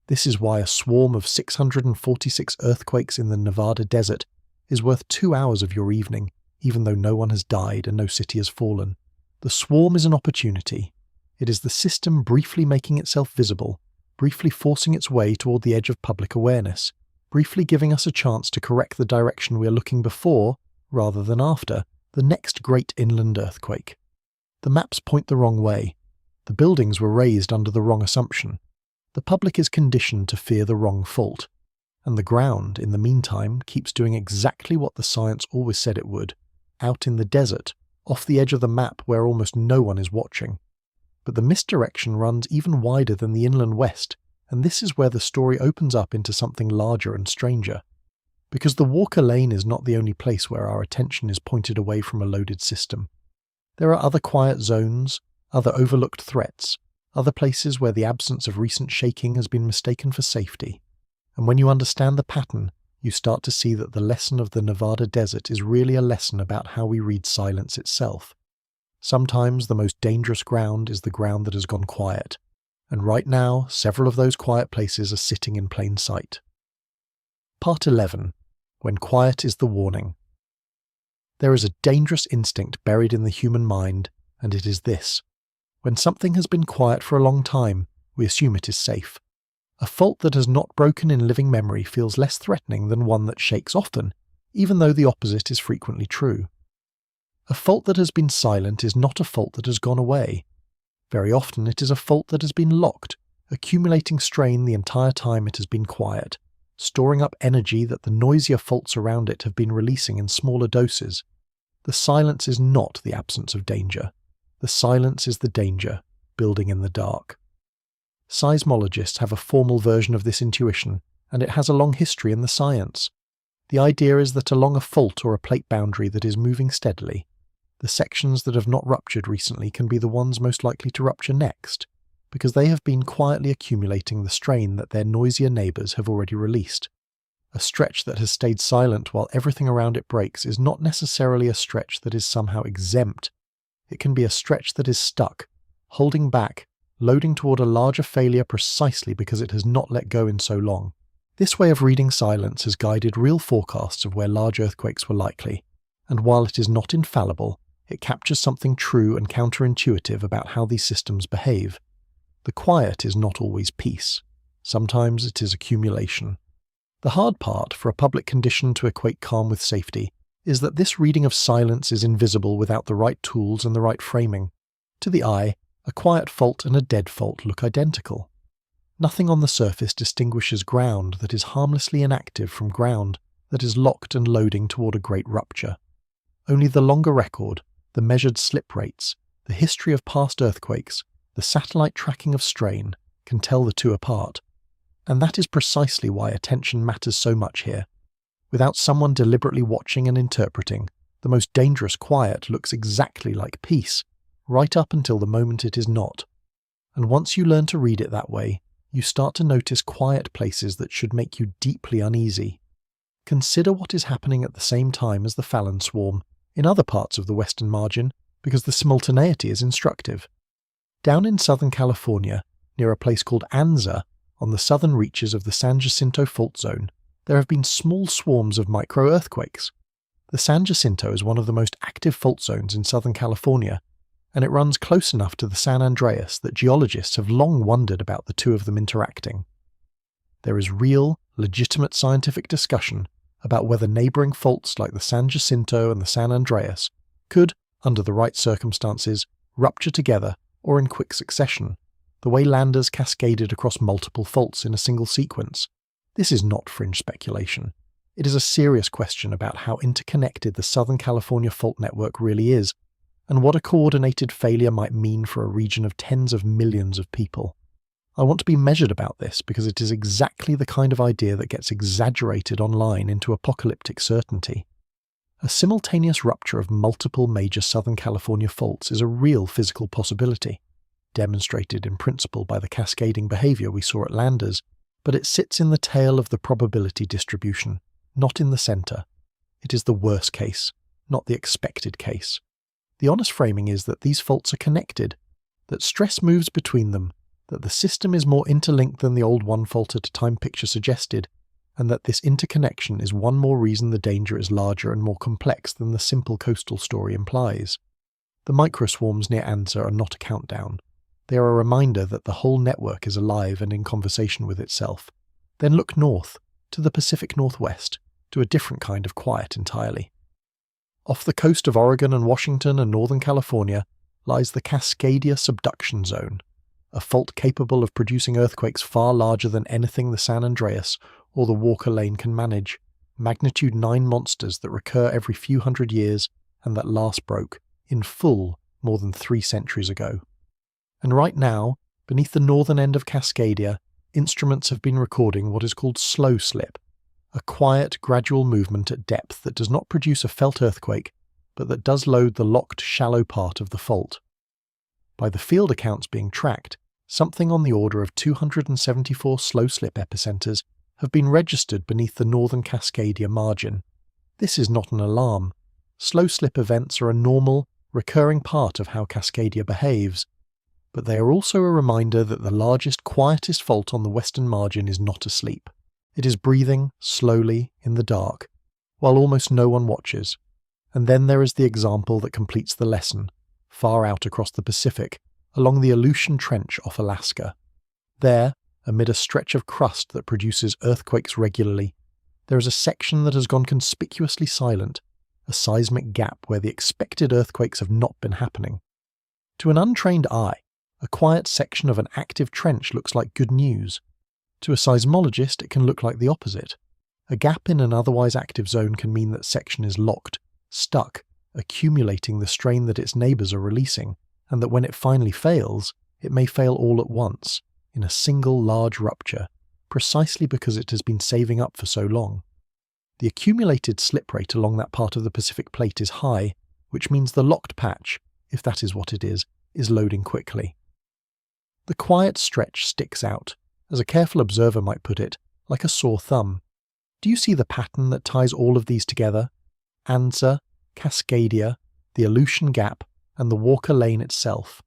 This is why a swarm of 646 earthquakes in the Nevada desert is worth 2 hours of your evening, even though no one has died and no city has fallen. The swarm is an opportunity. It is the system briefly making itself visible, briefly forcing its way toward the edge of public awareness, briefly giving us a chance to correct the direction we are looking before, rather than after, the next great inland earthquake. The maps point the wrong way. The buildings were raised under the wrong assumption. The public is conditioned to fear the wrong fault. And the ground, in the meantime, keeps doing exactly what the science always said it would, out in the desert, off the edge of the map where almost no one is watching. But the misdirection runs even wider than the inland west, and this is where the story opens up into something larger and stranger. Because the Walker Lane is not the only place where our attention is pointed away from a loaded system. There are other quiet zones, other overlooked threats, other places where the absence of recent shaking has been mistaken for safety. And when you understand the pattern, you start to see that the lesson of the Nevada desert is really a lesson about how we read silence itself. Sometimes the most dangerous ground is the ground that has gone quiet, and right now several of those quiet places are sitting in plain sight. Part 11. When quiet is the warning. There is a dangerous instinct buried in the human mind, and it is this. When something has been quiet for a long time, we assume it is safe. A fault that has not broken in living memory feels less threatening than one that shakes often, even though the opposite is frequently true. A fault that has been silent is not a fault that has gone away. Very often it is a fault that has been locked, accumulating strain the entire time it has been quiet, storing up energy that the noisier faults around it have been releasing in smaller doses. The silence is not the absence of danger. The silence is the danger, building in the dark. Seismologists have a formal version of this intuition, and it has a long history in the science. The idea is that along a fault or a plate boundary that is moving steadily, the sections that have not ruptured recently can be the ones most likely to rupture next, because they have been quietly accumulating the strain that their noisier neighbours have already released. A stretch that has stayed silent while everything around it breaks is not necessarily a stretch that is somehow exempt. It can be a stretch that is stuck, holding back, loading toward a larger failure precisely because it has not let go in so long. This way of reading silence has guided real forecasts of where large earthquakes were likely, and while it is not infallible, it captures something true and counterintuitive about how these systems behave. The quiet is not always peace. Sometimes it is accumulation. The hard part for a public condition to equate calm with safety is that this reading of silence is invisible without the right tools and the right framing. To the eye, a quiet fault and a dead fault look identical. Nothing on the surface distinguishes ground that is harmlessly inactive from ground that is locked and loading toward a great rupture. Only the longer record, the measured slip rates, the history of past earthquakes, the satellite tracking of strain, can tell the two apart. And that is precisely why attention matters so much here. Without someone deliberately watching and interpreting, the most dangerous quiet looks exactly like peace, right up until the moment it is not. And once you learn to read it that way, you start to notice quiet places that should make you deeply uneasy. Consider what is happening at the same time as the Fallon swarm in other parts of the western margin, because the simultaneity is instructive. Down in Southern California, near a place called Anza, on the southern reaches of the San Jacinto fault zone, there have been small swarms of micro-earthquakes. The San Jacinto is one of the most active fault zones in Southern California, and it runs close enough to the San Andreas that geologists have long wondered about the two of them interacting. There is real, legitimate scientific discussion about whether neighbouring faults like the San Jacinto and the San Andreas could, under the right circumstances, rupture together or in quick succession, the way landers cascaded across multiple faults in a single sequence. This is not fringe speculation. It is a serious question about how interconnected the Southern California fault network really is, and what a coordinated failure might mean for a region of tens of millions of people. I want to be measured about this because it is exactly the kind of idea that gets exaggerated online into apocalyptic certainty. A simultaneous rupture of multiple major Southern California faults is a real physical possibility, demonstrated in principle by the cascading behavior we saw at Landers, but it sits in the tail of the probability distribution, not in the center. It is the worst case, not the expected case. The honest framing is that these faults are connected, that stress moves between them, that the system is more interlinked than the old one fault at a time picture suggested, and that this interconnection is one more reason the danger is larger and more complex than the simple coastal story implies. The microswarms near Anza are not a countdown. They are a reminder that the whole network is alive and in conversation with itself. Then look north, to the Pacific Northwest, to a different kind of quiet entirely. Off the coast of Oregon and Washington and Northern California lies the Cascadia subduction zone, a fault capable of producing earthquakes far larger than anything the San Andreas or the Walker Lane can manage, magnitude 9 monsters that recur every few hundred years and that last broke, in full, more than 3 centuries ago. And right now, beneath the northern end of Cascadia, instruments have been recording what is called slow slip, a quiet, gradual movement at depth that does not produce a felt earthquake, but that does load the locked, shallow part of the fault. By the field accounts being tracked, something on the order of 274 slow slip epicenters have been registered beneath the northern Cascadia margin. This is not an alarm. Slow slip events are a normal, recurring part of how Cascadia behaves, but they are also a reminder that the largest, quietest fault on the western margin is not asleep. It is breathing, slowly, in the dark, while almost no one watches. And then there is the example that completes the lesson, far out across the Pacific, along the Aleutian Trench off Alaska. There, amid a stretch of crust that produces earthquakes regularly, there is a section that has gone conspicuously silent, a seismic gap where the expected earthquakes have not been happening. To an untrained eye, a quiet section of an active trench looks like good news. To a seismologist, it can look like the opposite. A gap in an otherwise active zone can mean that section is locked, stuck, accumulating the strain that its neighbours are releasing, and that when it finally fails, it may fail all at once, in a single large rupture, precisely because it has been saving up for so long. The accumulated slip rate along that part of the Pacific Plate is high, which means the locked patch, if that is what it is loading quickly. The quiet stretch sticks out, as a careful observer might put it, like a sore thumb. Do you see the pattern that ties all of these together? Anza, Cascadia, the Aleutian Gap, and the Walker Lane itself.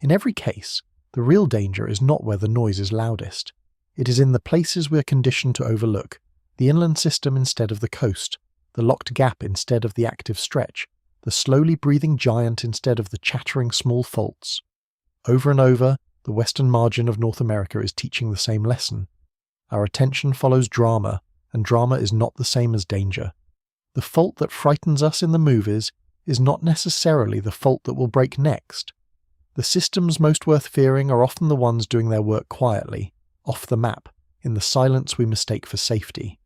In every case, the real danger is not where the noise is loudest. It is in the places we are conditioned to overlook, the inland system instead of the coast, the locked gap instead of the active stretch, the slowly breathing giant instead of the chattering small faults. Over and over, the western margin of North America is teaching the same lesson. Our attention follows drama, and drama is not the same as danger. The fault that frightens us in the movies is not necessarily the fault that will break next. The systems most worth fearing are often the ones doing their work quietly, off the map, in the silence we mistake for safety.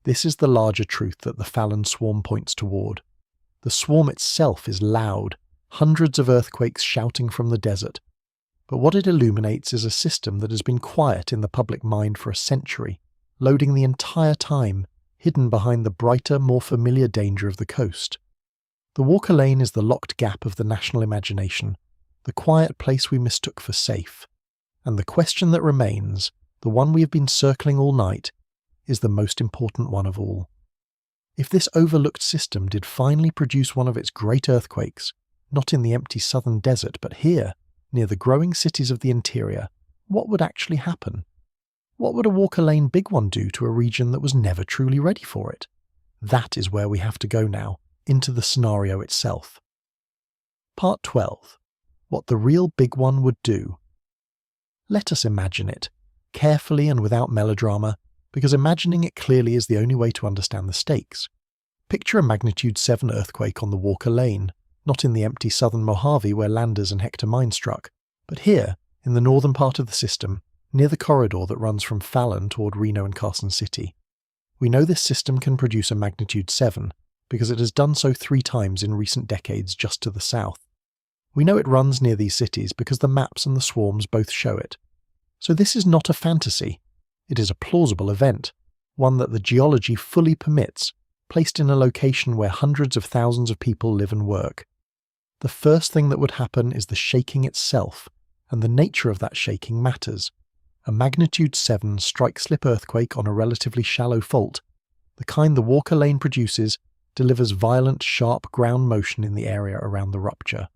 This is the larger truth that the Fallon swarm points toward. The swarm itself is loud, hundreds of earthquakes shouting from the desert. But what it illuminates is a system that has been quiet in the public mind for a century, loading the entire time, hidden behind the brighter, more familiar danger of the coast. The Walker Lane is the locked gap of the national imagination, the quiet place we mistook for safe. And the question that remains, the one we have been circling all night, is the most important one of all. If this overlooked system did finally produce one of its great earthquakes, not in the empty southern desert but here, near the growing cities of the interior, what would actually happen? What would a Walker Lane big one do to a region that was never truly ready for it? That is where we have to go now, into the scenario itself. Part 12. What the real big one would do. Let us imagine it, carefully and without melodrama, because imagining it clearly is the only way to understand the stakes. Picture a magnitude 7 earthquake on the Walker Lane, not in the empty southern Mojave where Landers and Hector Mine struck, but here, in the northern part of the system, near the corridor that runs from Fallon toward Reno and Carson City. We know this system can produce a magnitude 7 because it has done so 3 times in recent decades just to the south. We know it runs near these cities because the maps and the swarms both show it. So this is not a fantasy. It is a plausible event, one that the geology fully permits, placed in a location where hundreds of thousands of people live and work. The first thing that would happen is the shaking itself, and the nature of that shaking matters. A magnitude 7 strike-slip earthquake on a relatively shallow fault, the kind the Walker Lane produces, delivers violent, sharp ground motion in the area around the rupture.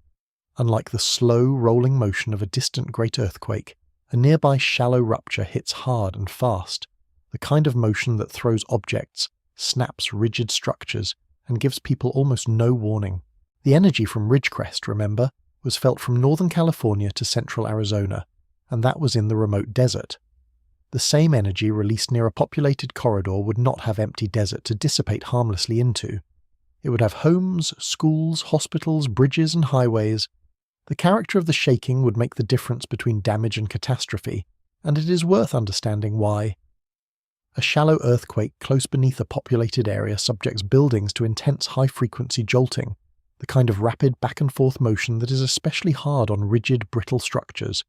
Unlike the slow, rolling motion of a distant great earthquake, a nearby shallow rupture hits hard and fast, the kind of motion that throws objects, snaps rigid structures, and gives people almost no warning. The energy from Ridgecrest, remember, was felt from northern California to central Arizona, and that was in the remote desert. The same energy released near a populated corridor would not have empty desert to dissipate harmlessly into. It would have homes, schools, hospitals, bridges and highways. The character of the shaking would make the difference between damage and catastrophe, and it is worth understanding why. A shallow earthquake close beneath a populated area subjects buildings to intense high-frequency jolting, the kind of rapid back-and-forth motion that is especially hard on rigid, brittle structures.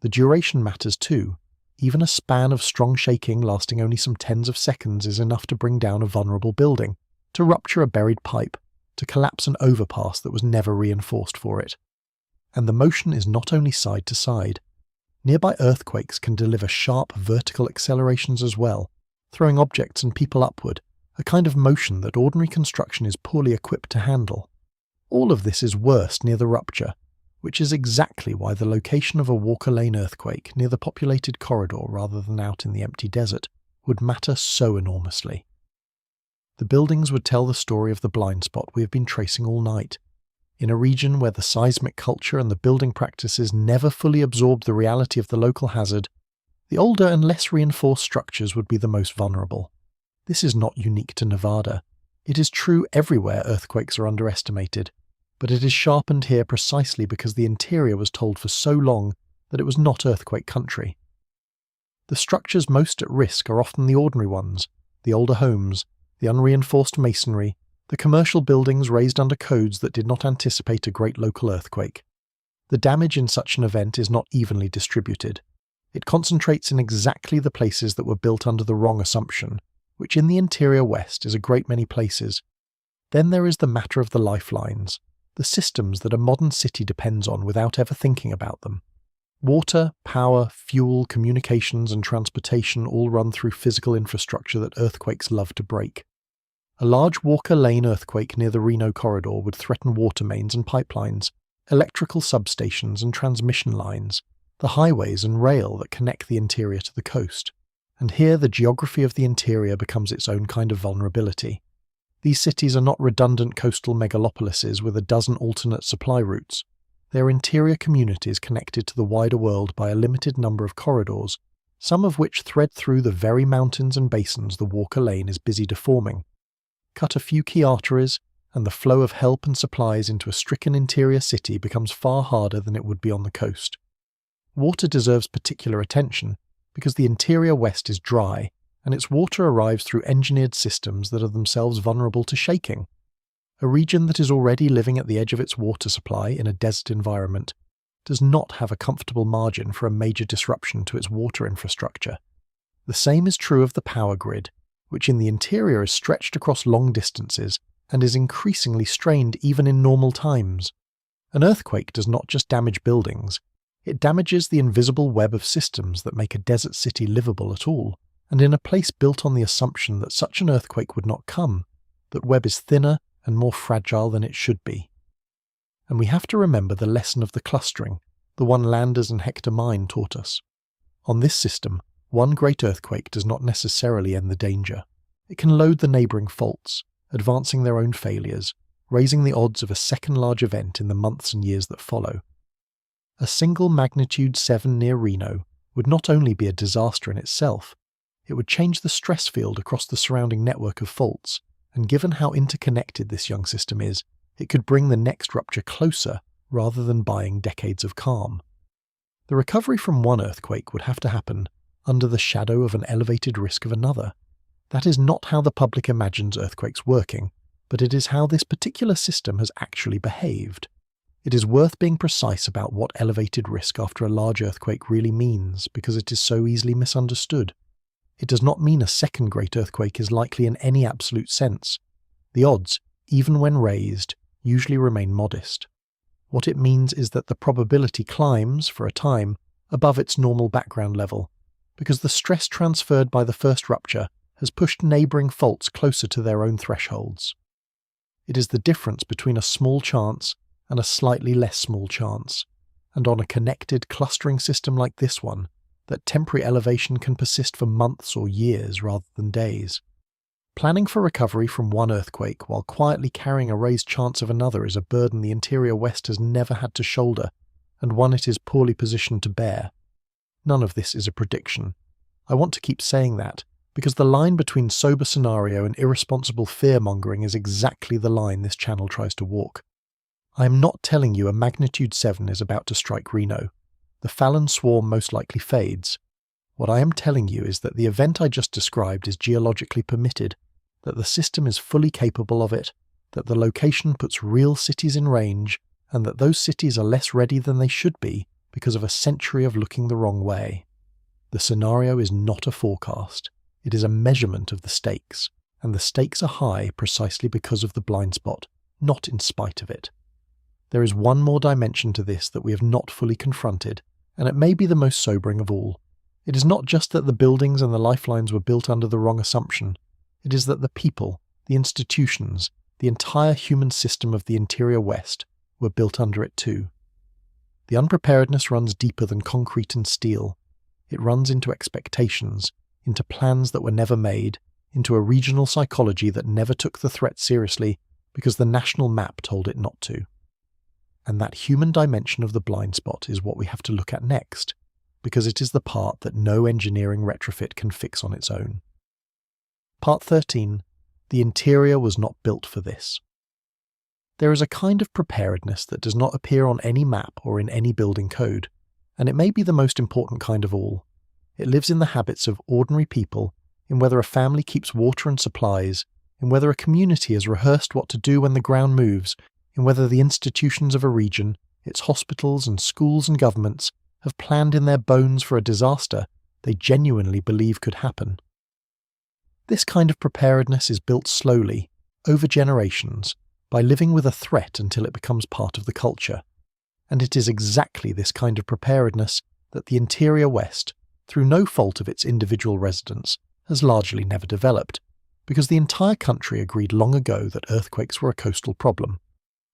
The duration matters too. Even a span of strong shaking lasting only some tens of seconds is enough to bring down a vulnerable building, to rupture a buried pipe, to collapse an overpass that was never reinforced for it. And the motion is not only side to side. Nearby earthquakes can deliver sharp vertical accelerations as well, throwing objects and people upward, a kind of motion that ordinary construction is poorly equipped to handle. All of this is worse near the rupture, which is exactly why the location of a Walker Lane earthquake near the populated corridor rather than out in the empty desert would matter so enormously. The buildings would tell the story of the blind spot we have been tracing all night. In a region where the seismic culture and the building practices never fully absorbed the reality of the local hazard, the older and less reinforced structures would be the most vulnerable. This is not unique to Nevada. It is true everywhere earthquakes are underestimated, but it is sharpened here precisely because the interior was told for so long that it was not earthquake country. The structures most at risk are often the ordinary ones, the older homes, the unreinforced masonry, the commercial buildings raised under codes that did not anticipate a great local earthquake. The damage in such an event is not evenly distributed. It concentrates in exactly the places that were built under the wrong assumption, which in the interior west is a great many places. Then there is the matter of the lifelines, the systems that a modern city depends on without ever thinking about them. Water, power, fuel, communications and transportation all run through physical infrastructure that earthquakes love to break. A large Walker Lane earthquake near the Reno corridor would threaten water mains and pipelines, electrical substations and transmission lines, the highways and rail that connect the interior to the coast. And here the geography of the interior becomes its own kind of vulnerability. These cities are not redundant coastal megalopolises with a dozen alternate supply routes. They are interior communities connected to the wider world by a limited number of corridors, some of which thread through the very mountains and basins the Walker Lane is busy deforming. Cut a few key arteries, and the flow of help and supplies into a stricken interior city becomes far harder than it would be on the coast. Water deserves particular attention, because the interior west is dry, and its water arrives through engineered systems that are themselves vulnerable to shaking. A region that is already living at the edge of its water supply in a desert environment does not have a comfortable margin for a major disruption to its water infrastructure. The same is true of the power grid, which in the interior is stretched across long distances and is increasingly strained even in normal times. An earthquake does not just damage buildings, it damages the invisible web of systems that make a desert city livable at all, and in a place built on the assumption that such an earthquake would not come, that web is thinner and more fragile than it should be. And we have to remember the lesson of the clustering, the one Landers and Hector Mine taught us. On this system, one great earthquake does not necessarily end the danger. It can load the neighbouring faults, advancing their own failures, raising the odds of a second large event in the months and years that follow. A single magnitude 7 near Reno would not only be a disaster in itself, it would change the stress field across the surrounding network of faults, and given how interconnected this young system is, It could bring the next rupture closer rather than buying decades of calm. The recovery from one earthquake would have to happen under the shadow of an elevated risk of another. That is not how the public imagines earthquakes working, but it is how this particular system has actually behaved. It is worth being precise about what elevated risk after a large earthquake really means, because it is so easily misunderstood. It does not mean a second great earthquake is likely in any absolute sense. The odds, even when raised, usually remain modest. What it means is that the probability climbs, for a time, above its normal background level, because the stress transferred by the first rupture has pushed neighbouring faults closer to their own thresholds. It is the difference between a small chance and a slightly less small chance, and on a connected, clustering system like this one, that temporary elevation can persist for months or years rather than days. Planning for recovery from one earthquake while quietly carrying a raised chance of another is a burden the Interior West has never had to shoulder, and one it is poorly positioned to bear. None of this is a prediction. I want to keep saying that, because the line between sober scenario and irresponsible fear-mongering is exactly the line this channel tries to walk. I am not telling you a magnitude 7 is about to strike Reno. The Fallon swarm most likely fades. What I am telling you is that the event I just described is geologically permitted, that the system is fully capable of it, that the location puts real cities in range, and that those cities are less ready than they should be because of a century of looking the wrong way. The scenario is not a forecast. It is a measurement of the stakes, and the stakes are high precisely because of the blind spot, not in spite of it. There is one more dimension to this that we have not fully confronted, and it may be the most sobering of all. It is not just that the buildings and the lifelines were built under the wrong assumption. It is that the people, the institutions, the entire human system of the Interior West were built under it too. The unpreparedness runs deeper than concrete and steel. It runs into expectations, into plans that were never made, into a regional psychology that never took the threat seriously because the national map told it not to. And that human dimension of the blind spot is what we have to look at next, because it is the part that no engineering retrofit can fix on its own. Part 13. The interior was not built for this. There is a kind of preparedness that does not appear on any map or in any building code, and it may be the most important kind of all. It lives in the habits of ordinary people, in whether a family keeps water and supplies, in whether a community has rehearsed what to do when the ground moves, in whether the institutions of a region, its hospitals and schools and governments, have planned in their bones for a disaster they genuinely believe could happen. This kind of preparedness is built slowly, over generations, by living with a threat until it becomes part of the culture. And it is exactly this kind of preparedness that the Interior West, through no fault of its individual residents, has largely never developed, because the entire country agreed long ago that earthquakes were a coastal problem.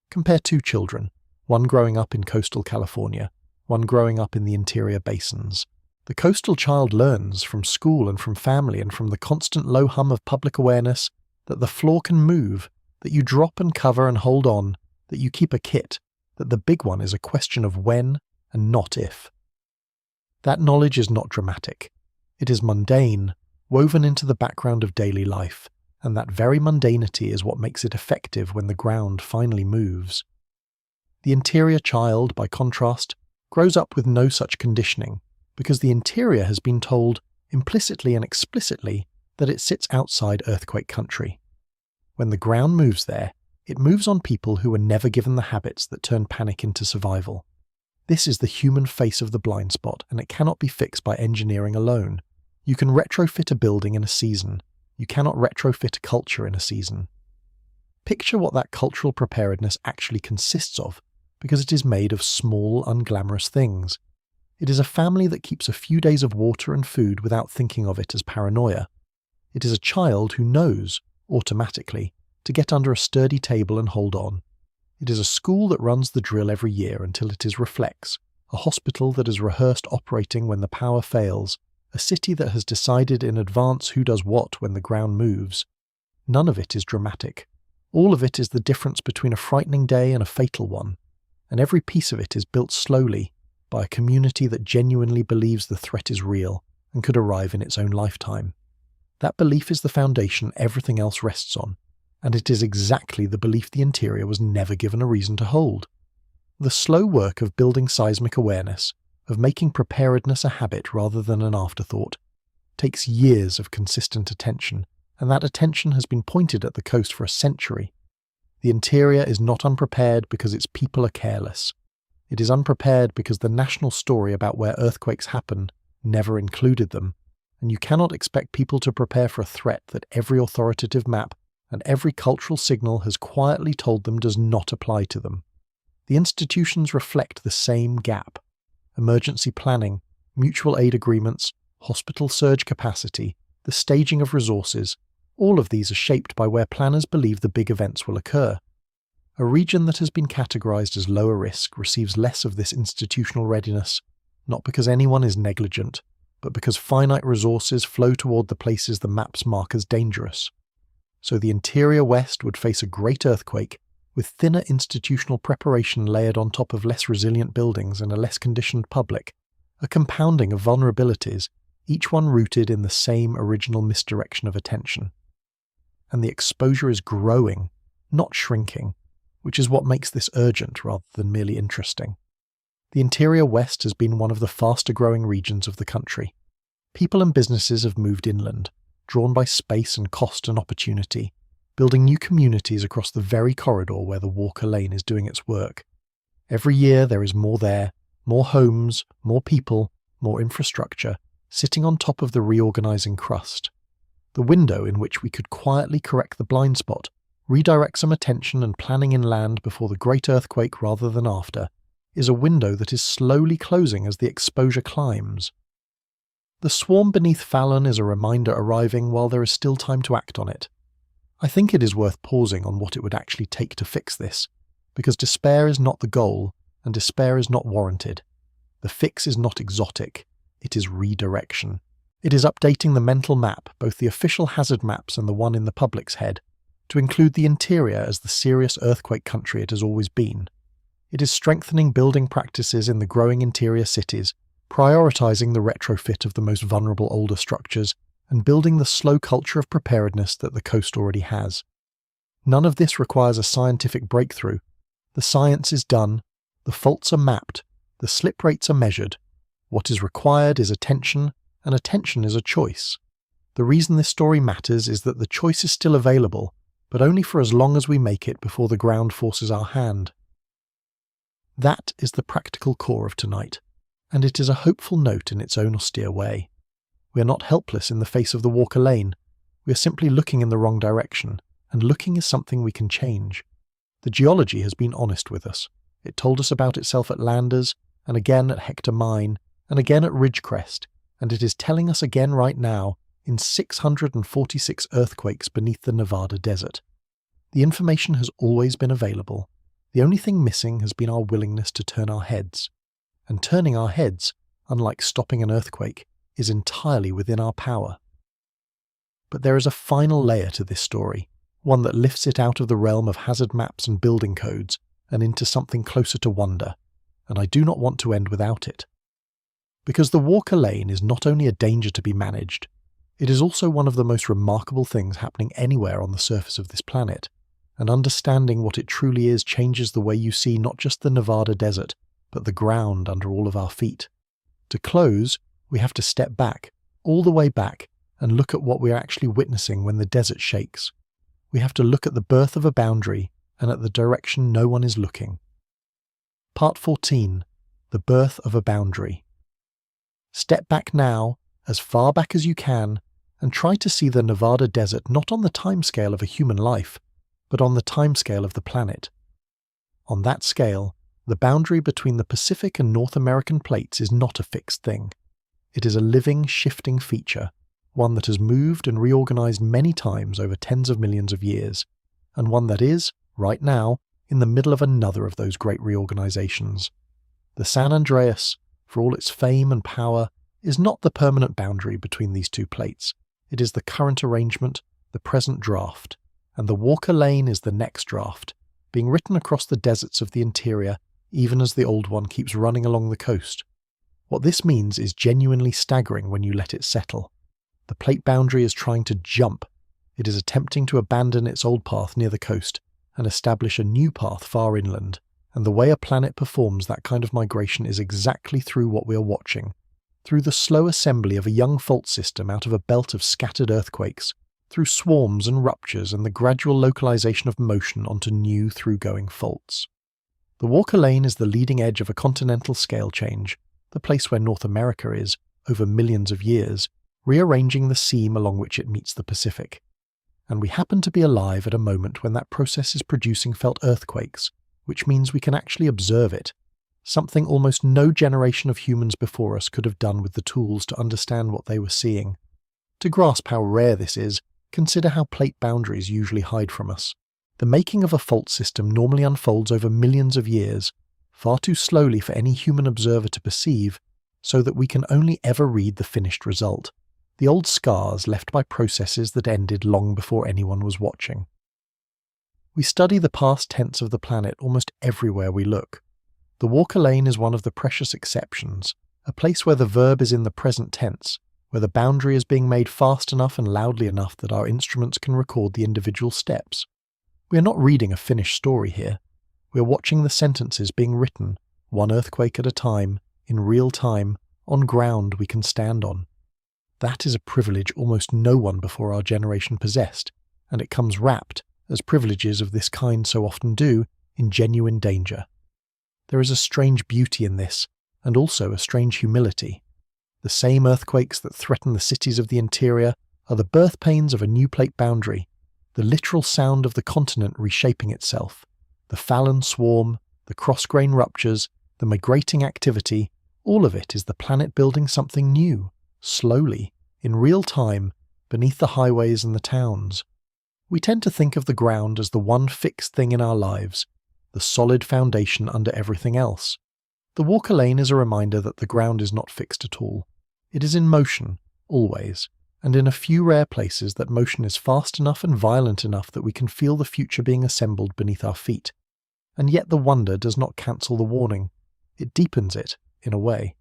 Compare two children, one growing up in coastal California, one growing up in the interior basins. The coastal child learns from school and from family and from the constant low hum of public awareness that the floor can move, that you drop and cover and hold on, that you keep a kit, that the big one is a question of when and not if. That knowledge is not dramatic. It is mundane, woven into the background of daily life, and that very mundanity is what makes it effective when the ground finally moves. The interior child, by contrast, grows up with no such conditioning, because the interior has been told, implicitly and explicitly, that it sits outside earthquake country. When the ground moves there, it moves on people who were never given the habits that turn panic into survival. This is the human face of the blind spot, and it cannot be fixed by engineering alone. You can retrofit a building in a season. You cannot retrofit a culture in a season. Picture what that cultural preparedness actually consists of, because it is made of small, unglamorous things. It is a family that keeps a few days of water and food without thinking of it as paranoia. It is a child who knows, automatically, to get under a sturdy table and hold on. It is a school that runs the drill every year until it is reflex, a hospital that has rehearsed operating when the power fails, a city that has decided in advance who does what when the ground moves. None of it is dramatic. All of it is the difference between a frightening day and a fatal one, and every piece of it is built slowly by a community that genuinely believes the threat is real and could arrive in its own lifetime. That belief is the foundation everything else rests on, and it is exactly the belief the interior was never given a reason to hold. The slow work of building seismic awareness, of making preparedness a habit rather than an afterthought, takes years of consistent attention, and that attention has been pointed at the coast for a century. The interior is not unprepared because its people are careless. It is unprepared because the national story about where earthquakes happen never included them, and you cannot expect people to prepare for a threat that every authoritative map and every cultural signal has quietly told them does not apply to them. The institutions reflect the same gap. Emergency planning, mutual aid agreements, hospital surge capacity, the staging of resources, all of these are shaped by where planners believe the big events will occur. A region that has been categorized as lower risk receives less of this institutional readiness, not because anyone is negligent, but because finite resources flow toward the places the maps mark as dangerous. So the interior West would face a great earthquake, with thinner institutional preparation layered on top of less resilient buildings and a less conditioned public, a compounding of vulnerabilities, each one rooted in the same original misdirection of attention. And the exposure is growing, not shrinking, which is what makes this urgent rather than merely interesting. The interior West has been one of the faster growing regions of the country. People and businesses have moved inland, drawn by space and cost and opportunity, building new communities across the very corridor where the Walker Lane is doing its work. Every year there is more there, more homes, more people, more infrastructure, sitting on top of the reorganizing crust. The window in which we could quietly correct the blind spot, redirect some attention and planning inland before the great earthquake rather than after, is a window that is slowly closing as the exposure climbs. The swarm beneath Fallon is a reminder arriving while there is still time to act on it. I think it is worth pausing on what it would actually take to fix this, because despair is not the goal, and despair is not warranted. The fix is not exotic, it is redirection. It is updating the mental map, both the official hazard maps and the one in the public's head, to include the interior as the serious earthquake country it has always been. It is strengthening building practices in the growing interior cities, prioritizing the retrofit of the most vulnerable older structures, and building the slow culture of preparedness that the coast already has. None of this requires a scientific breakthrough. The science is done, the faults are mapped, the slip rates are measured. What is required is attention, and attention is a choice. The reason this story matters is that the choice is still available, but only for as long as we make it before the ground forces our hand. That is the practical core of tonight, and it is a hopeful note in its own austere way. We are not helpless in the face of the Walker Lane. We are simply looking in the wrong direction, and looking is something we can change. The geology has been honest with us. It told us about itself at Landers, and again at Hector Mine, and again at Ridgecrest, and it is telling us again right now in 646 earthquakes beneath the Nevada desert. The information has always been available. The only thing missing has been our willingness to turn our heads. And turning our heads, unlike stopping an earthquake, is entirely within our power. But there is a final layer to this story, one that lifts it out of the realm of hazard maps and building codes and into something closer to wonder, and I do not want to end without it. Because the Walker Lane is not only a danger to be managed, it is also one of the most remarkable things happening anywhere on the surface of this planet, and understanding what it truly is changes the way you see not just the Nevada desert, but the ground under all of our feet. To close, we have to step back, all the way back, and look at what we are actually witnessing when the desert shakes. We have to look at the birth of a boundary and at the direction no one is looking. Part 14. The birth of a boundary. Step back now, as far back as you can, and try to see the Nevada desert not on the timescale of a human life, but on the timescale of the planet. On that scale, the boundary between the Pacific and North American plates is not a fixed thing. It is a living, shifting feature, one that has moved and reorganized many times over tens of millions of years, and one that is, right now, in the middle of another of those great reorganizations. The San Andreas, for all its fame and power, is not the permanent boundary between these two plates. It is the current arrangement, the present draft, and the Walker Lane is the next draft, being written across the deserts of the interior even as the old one keeps running along the coast. What this means is genuinely staggering when you let it settle. The plate boundary is trying to jump, It is attempting to abandon its old path near the coast and establish a new path far inland, and the way a planet performs that kind of migration is exactly through what we are watching, through the slow assembly of a young fault system out of a belt of scattered earthquakes, through swarms and ruptures and the gradual localization of motion onto new through-going faults. The Walker Lane is the leading edge of a continental scale change, the place where North America is, over millions of years, rearranging the seam along which it meets the Pacific. And we happen to be alive at a moment when that process is producing felt earthquakes, which means we can actually observe it, something almost no generation of humans before us could have done with the tools to understand what they were seeing. To grasp how rare this is, consider how plate boundaries usually hide from us. The making of a fault system normally unfolds over millions of years, far too slowly for any human observer to perceive, so that we can only ever read the finished result, the old scars left by processes that ended long before anyone was watching. We study the past tense of the planet almost everywhere we look. The Walker Lane is one of the precious exceptions, a place where the verb is in the present tense, where the boundary is being made fast enough and loudly enough that our instruments can record the individual steps. We are not reading a finished story here. We are watching the sentences being written, one earthquake at a time, in real time, on ground we can stand on. That is a privilege almost no one before our generation possessed, and it comes wrapped, as privileges of this kind so often do, in genuine danger. There is a strange beauty in this, and also a strange humility. The same earthquakes that threaten the cities of the interior are the birth pains of a new plate boundary, the literal sound of the continent reshaping itself, the Fallon swarm, the cross-grain ruptures, the migrating activity, all of it is the planet building something new, slowly, in real time, beneath the highways and the towns. We tend to think of the ground as the one fixed thing in our lives, the solid foundation under everything else. The Walker Lane is a reminder that the ground is not fixed at all. It is in motion, always, and in a few rare places that motion is fast enough and violent enough that we can feel the future being assembled beneath our feet. And yet the wonder does not cancel the warning. It deepens it, in a way.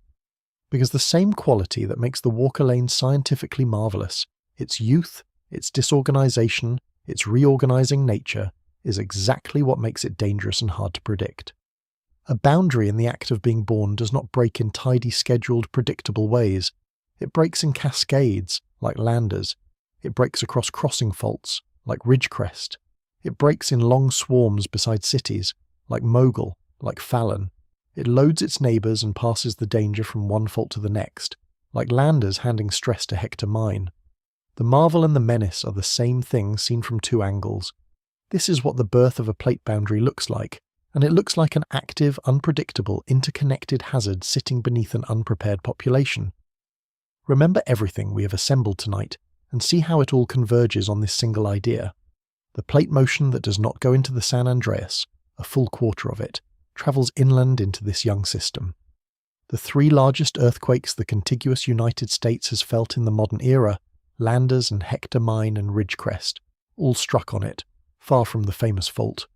Because the same quality that makes the Walker Lane scientifically marvellous, its youth, its disorganization, its reorganizing nature, is exactly what makes it dangerous and hard to predict. A boundary in the act of being born does not break in tidy, scheduled, predictable ways. It breaks in cascades, like landers. It breaks across crossing faults, like Ridgecrest. It breaks in long swarms beside cities, like Mogul, like Fallon. It loads its neighbours and passes the danger from one fault to the next, like landers handing stress to Hector Mine. The marvel and the menace are the same thing seen from two angles. This is what the birth of a plate boundary looks like, and it looks like an active, unpredictable, interconnected hazard sitting beneath an unprepared population. Remember everything we have assembled tonight, and see how it all converges on this single idea. The plate motion that does not go into the San Andreas, a full quarter of it, travels inland into this young system. The three largest earthquakes the contiguous United States has felt in the modern era, Landers and Hector Mine and Ridgecrest, all struck on it, far from the famous fault.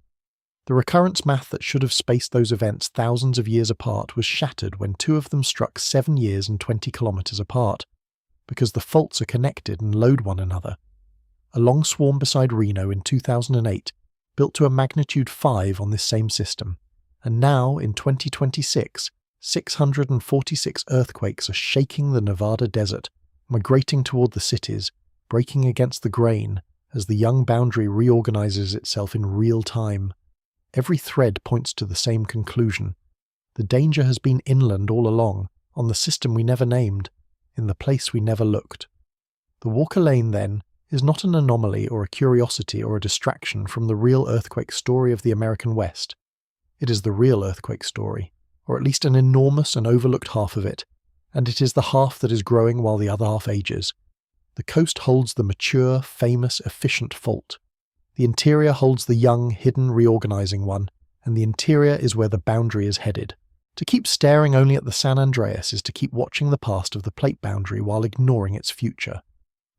The recurrence math that should have spaced those events thousands of years apart was shattered when two of them struck 7 years and 20 kilometers apart, because the faults are connected and load one another. A long swarm beside Reno in 2008 built to a magnitude 5 on this same system, and now in 2026, 646 earthquakes are shaking the Nevada desert, migrating toward the cities, breaking against the grain as the young boundary reorganizes itself in real time. Every thread points to the same conclusion. The danger has been inland all along, on the system we never named, in the place we never looked. The Walker Lane, then, is not an anomaly or a curiosity or a distraction from the real earthquake story of the American West. It is the real earthquake story, or at least an enormous and overlooked half of it, and it is the half that is growing while the other half ages. The coast holds the mature, famous, efficient fault. The interior holds the young, hidden, reorganizing one, and the interior is where the boundary is headed. To keep staring only at the San Andreas is to keep watching the past of the plate boundary while ignoring its future.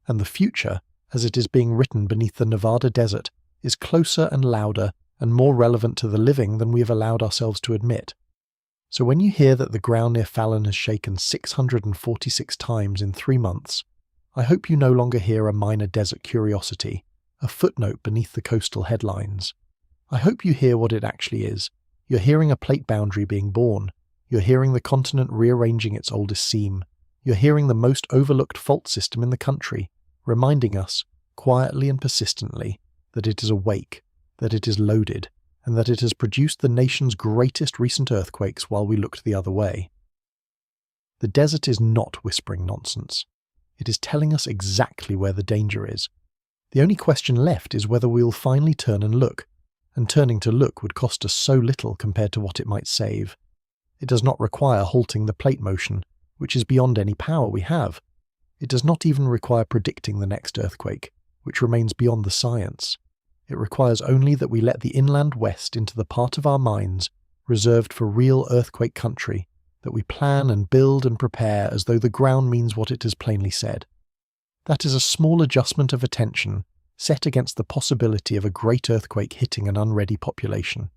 And the future, as it is being written beneath the Nevada desert, is closer and louder and more relevant to the living than we have allowed ourselves to admit. So when you hear that the ground near Fallon has shaken 646 times in 3 months, I hope you no longer hear a minor desert curiosity, a footnote beneath the coastal headlines. I hope you hear what it actually is. You're hearing a plate boundary being born. You're hearing the continent rearranging its oldest seam. You're hearing the most overlooked fault system in the country, reminding us, quietly and persistently, that it is awake, that it is loaded, and that it has produced the nation's greatest recent earthquakes while we looked the other way. The desert is not whispering nonsense. It is telling us exactly where the danger is. The only question left is whether we will finally turn and look, and turning to look would cost us so little compared to what it might save. It does not require halting the plate motion, which is beyond any power we have. It does not even require predicting the next earthquake, which remains beyond the science. It requires only that we let the inland west into the part of our minds reserved for real earthquake country, that we plan and build and prepare as though the ground means what it has plainly said. That is a small adjustment of attention set against the possibility of a great earthquake hitting an unready population.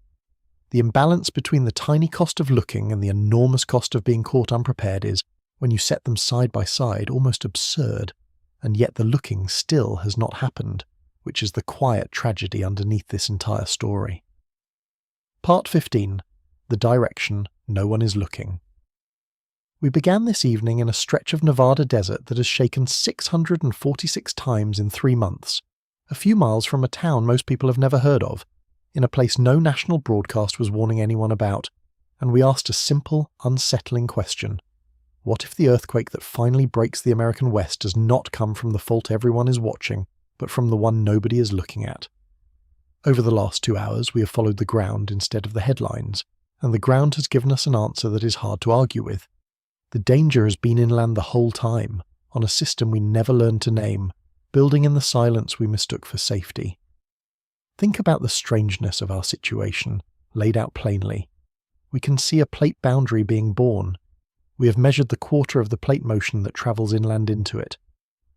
The imbalance between the tiny cost of looking and the enormous cost of being caught unprepared is, when you set them side by side, almost absurd, and yet the looking still has not happened, which is the quiet tragedy underneath this entire story. Part 15. The direction no one is looking. We began this evening in a stretch of Nevada desert that has shaken 646 times in 3 months, a few miles from a town most people have never heard of, in a place no national broadcast was warning anyone about, and we asked a simple, unsettling question. What if the earthquake that finally breaks the American West does not come from the fault everyone is watching, but from the one nobody is looking at? Over the last 2 hours we have followed the ground instead of the headlines, and the ground has given us an answer that is hard to argue with. The danger has been inland the whole time, on a system we never learned to name, building in the silence we mistook for safety. Think about the strangeness of our situation, laid out plainly. We can see a plate boundary being born. We have measured the quarter of the plate motion that travels inland into it.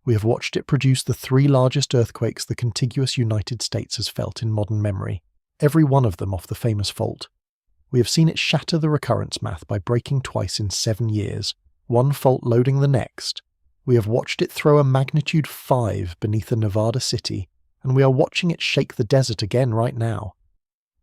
We have watched it produce the 3 largest earthquakes the contiguous United States has felt in modern memory, every one of them off the famous fault. We have seen it shatter the recurrence math by breaking twice in 7 years, one fault loading the next. We have watched it throw a magnitude 5 beneath a Nevada city, and we are watching it shake the desert again right now.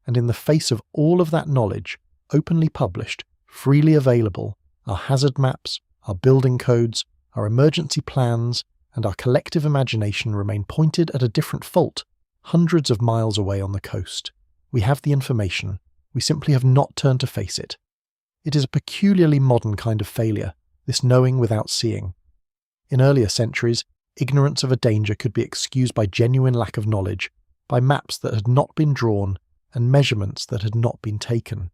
And in the face of all of that knowledge, openly published, freely available, our hazard maps, our building codes, our emergency plans, and our collective imagination remain pointed at a different fault, hundreds of miles away on the coast. We have the information. We simply have not turned to face it. It is a peculiarly modern kind of failure, this knowing without seeing. In earlier centuries, ignorance of a danger could be excused by genuine lack of knowledge, by maps that had not been drawn and measurements that had not been taken.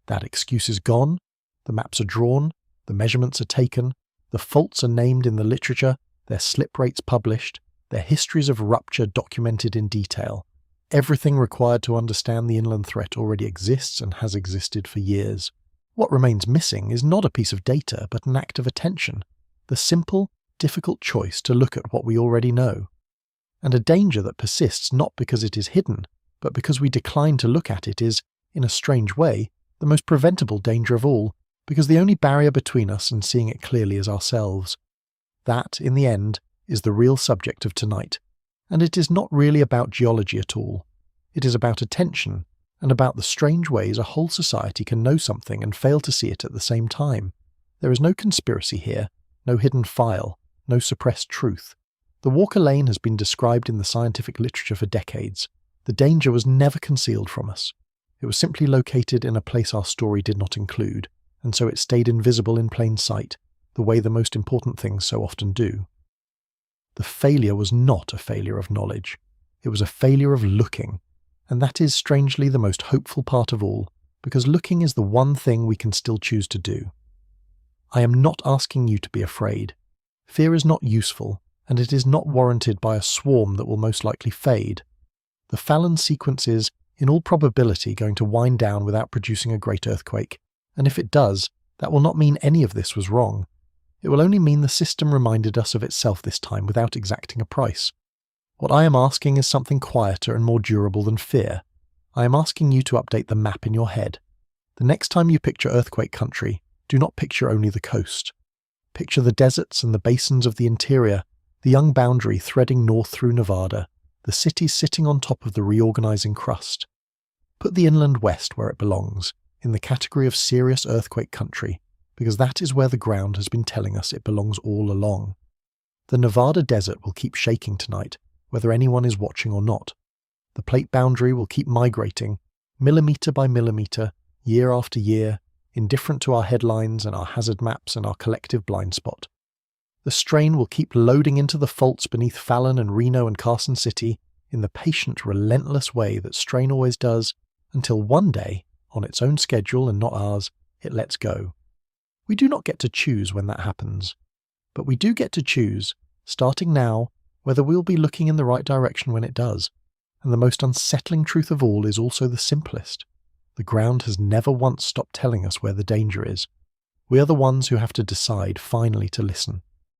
That excuse is gone, the maps are drawn, the measurements are taken, the faults are named in the literature, their slip rates published, their histories of rupture documented in detail. Everything required to understand the inland threat already exists and has existed for years. What remains missing is not a piece of data, but an act of attention, the simple, difficult choice to look at what we already know. And a danger that persists not because it is hidden, but because we decline to look at it is, in a strange way, the most preventable danger of all, because the only barrier between us and seeing it clearly is ourselves. That, in the end, is the real subject of tonight. And it is not really about geology at all. It is about attention, and about the strange ways a whole society can know something and fail to see it at the same time. There is no conspiracy here, no hidden file, no suppressed truth. The Walker Lane has been described in the scientific literature for decades. The danger was never concealed from us. It was simply located in a place our story did not include, and so it stayed invisible in plain sight, the way the most important things so often do. The failure was not a failure of knowledge. It was a failure of looking, and that is strangely the most hopeful part of all, because looking is the one thing we can still choose to do. I am not asking you to be afraid. Fear is not useful, and it is not warranted by a swarm that will most likely fade. The Fallon sequence is, in all probability, going to wind down without producing a great earthquake, and if it does, that will not mean any of this was wrong. It will only mean the system reminded us of itself this time without exacting a price. What I am asking is something quieter and more durable than fear. I am asking you to update the map in your head. The next time you picture earthquake country, do not picture only the coast. Picture the deserts and the basins of the interior, The young boundary threading north through Nevada, the city sitting on top of the reorganizing crust. Put the inland west where it belongs, in the category of serious earthquake country, because that is where the ground has been telling us it belongs all along. The Nevada desert will keep shaking tonight, whether anyone is watching or not. The plate boundary will keep migrating, millimetre by millimetre, year after year, indifferent to our headlines and our hazard maps and our collective blind spot. The strain will keep loading into the faults beneath Fallon and Reno and Carson City in the patient, relentless way that strain always does, until one day, on its own schedule and not ours, it lets go. We do not get to choose when that happens, but we do get to choose, starting now, whether we'll be looking in the right direction when it does. And the most unsettling truth of all is also the simplest. The ground has never once stopped telling us where the danger is. We are the ones who have to decide finally to listen.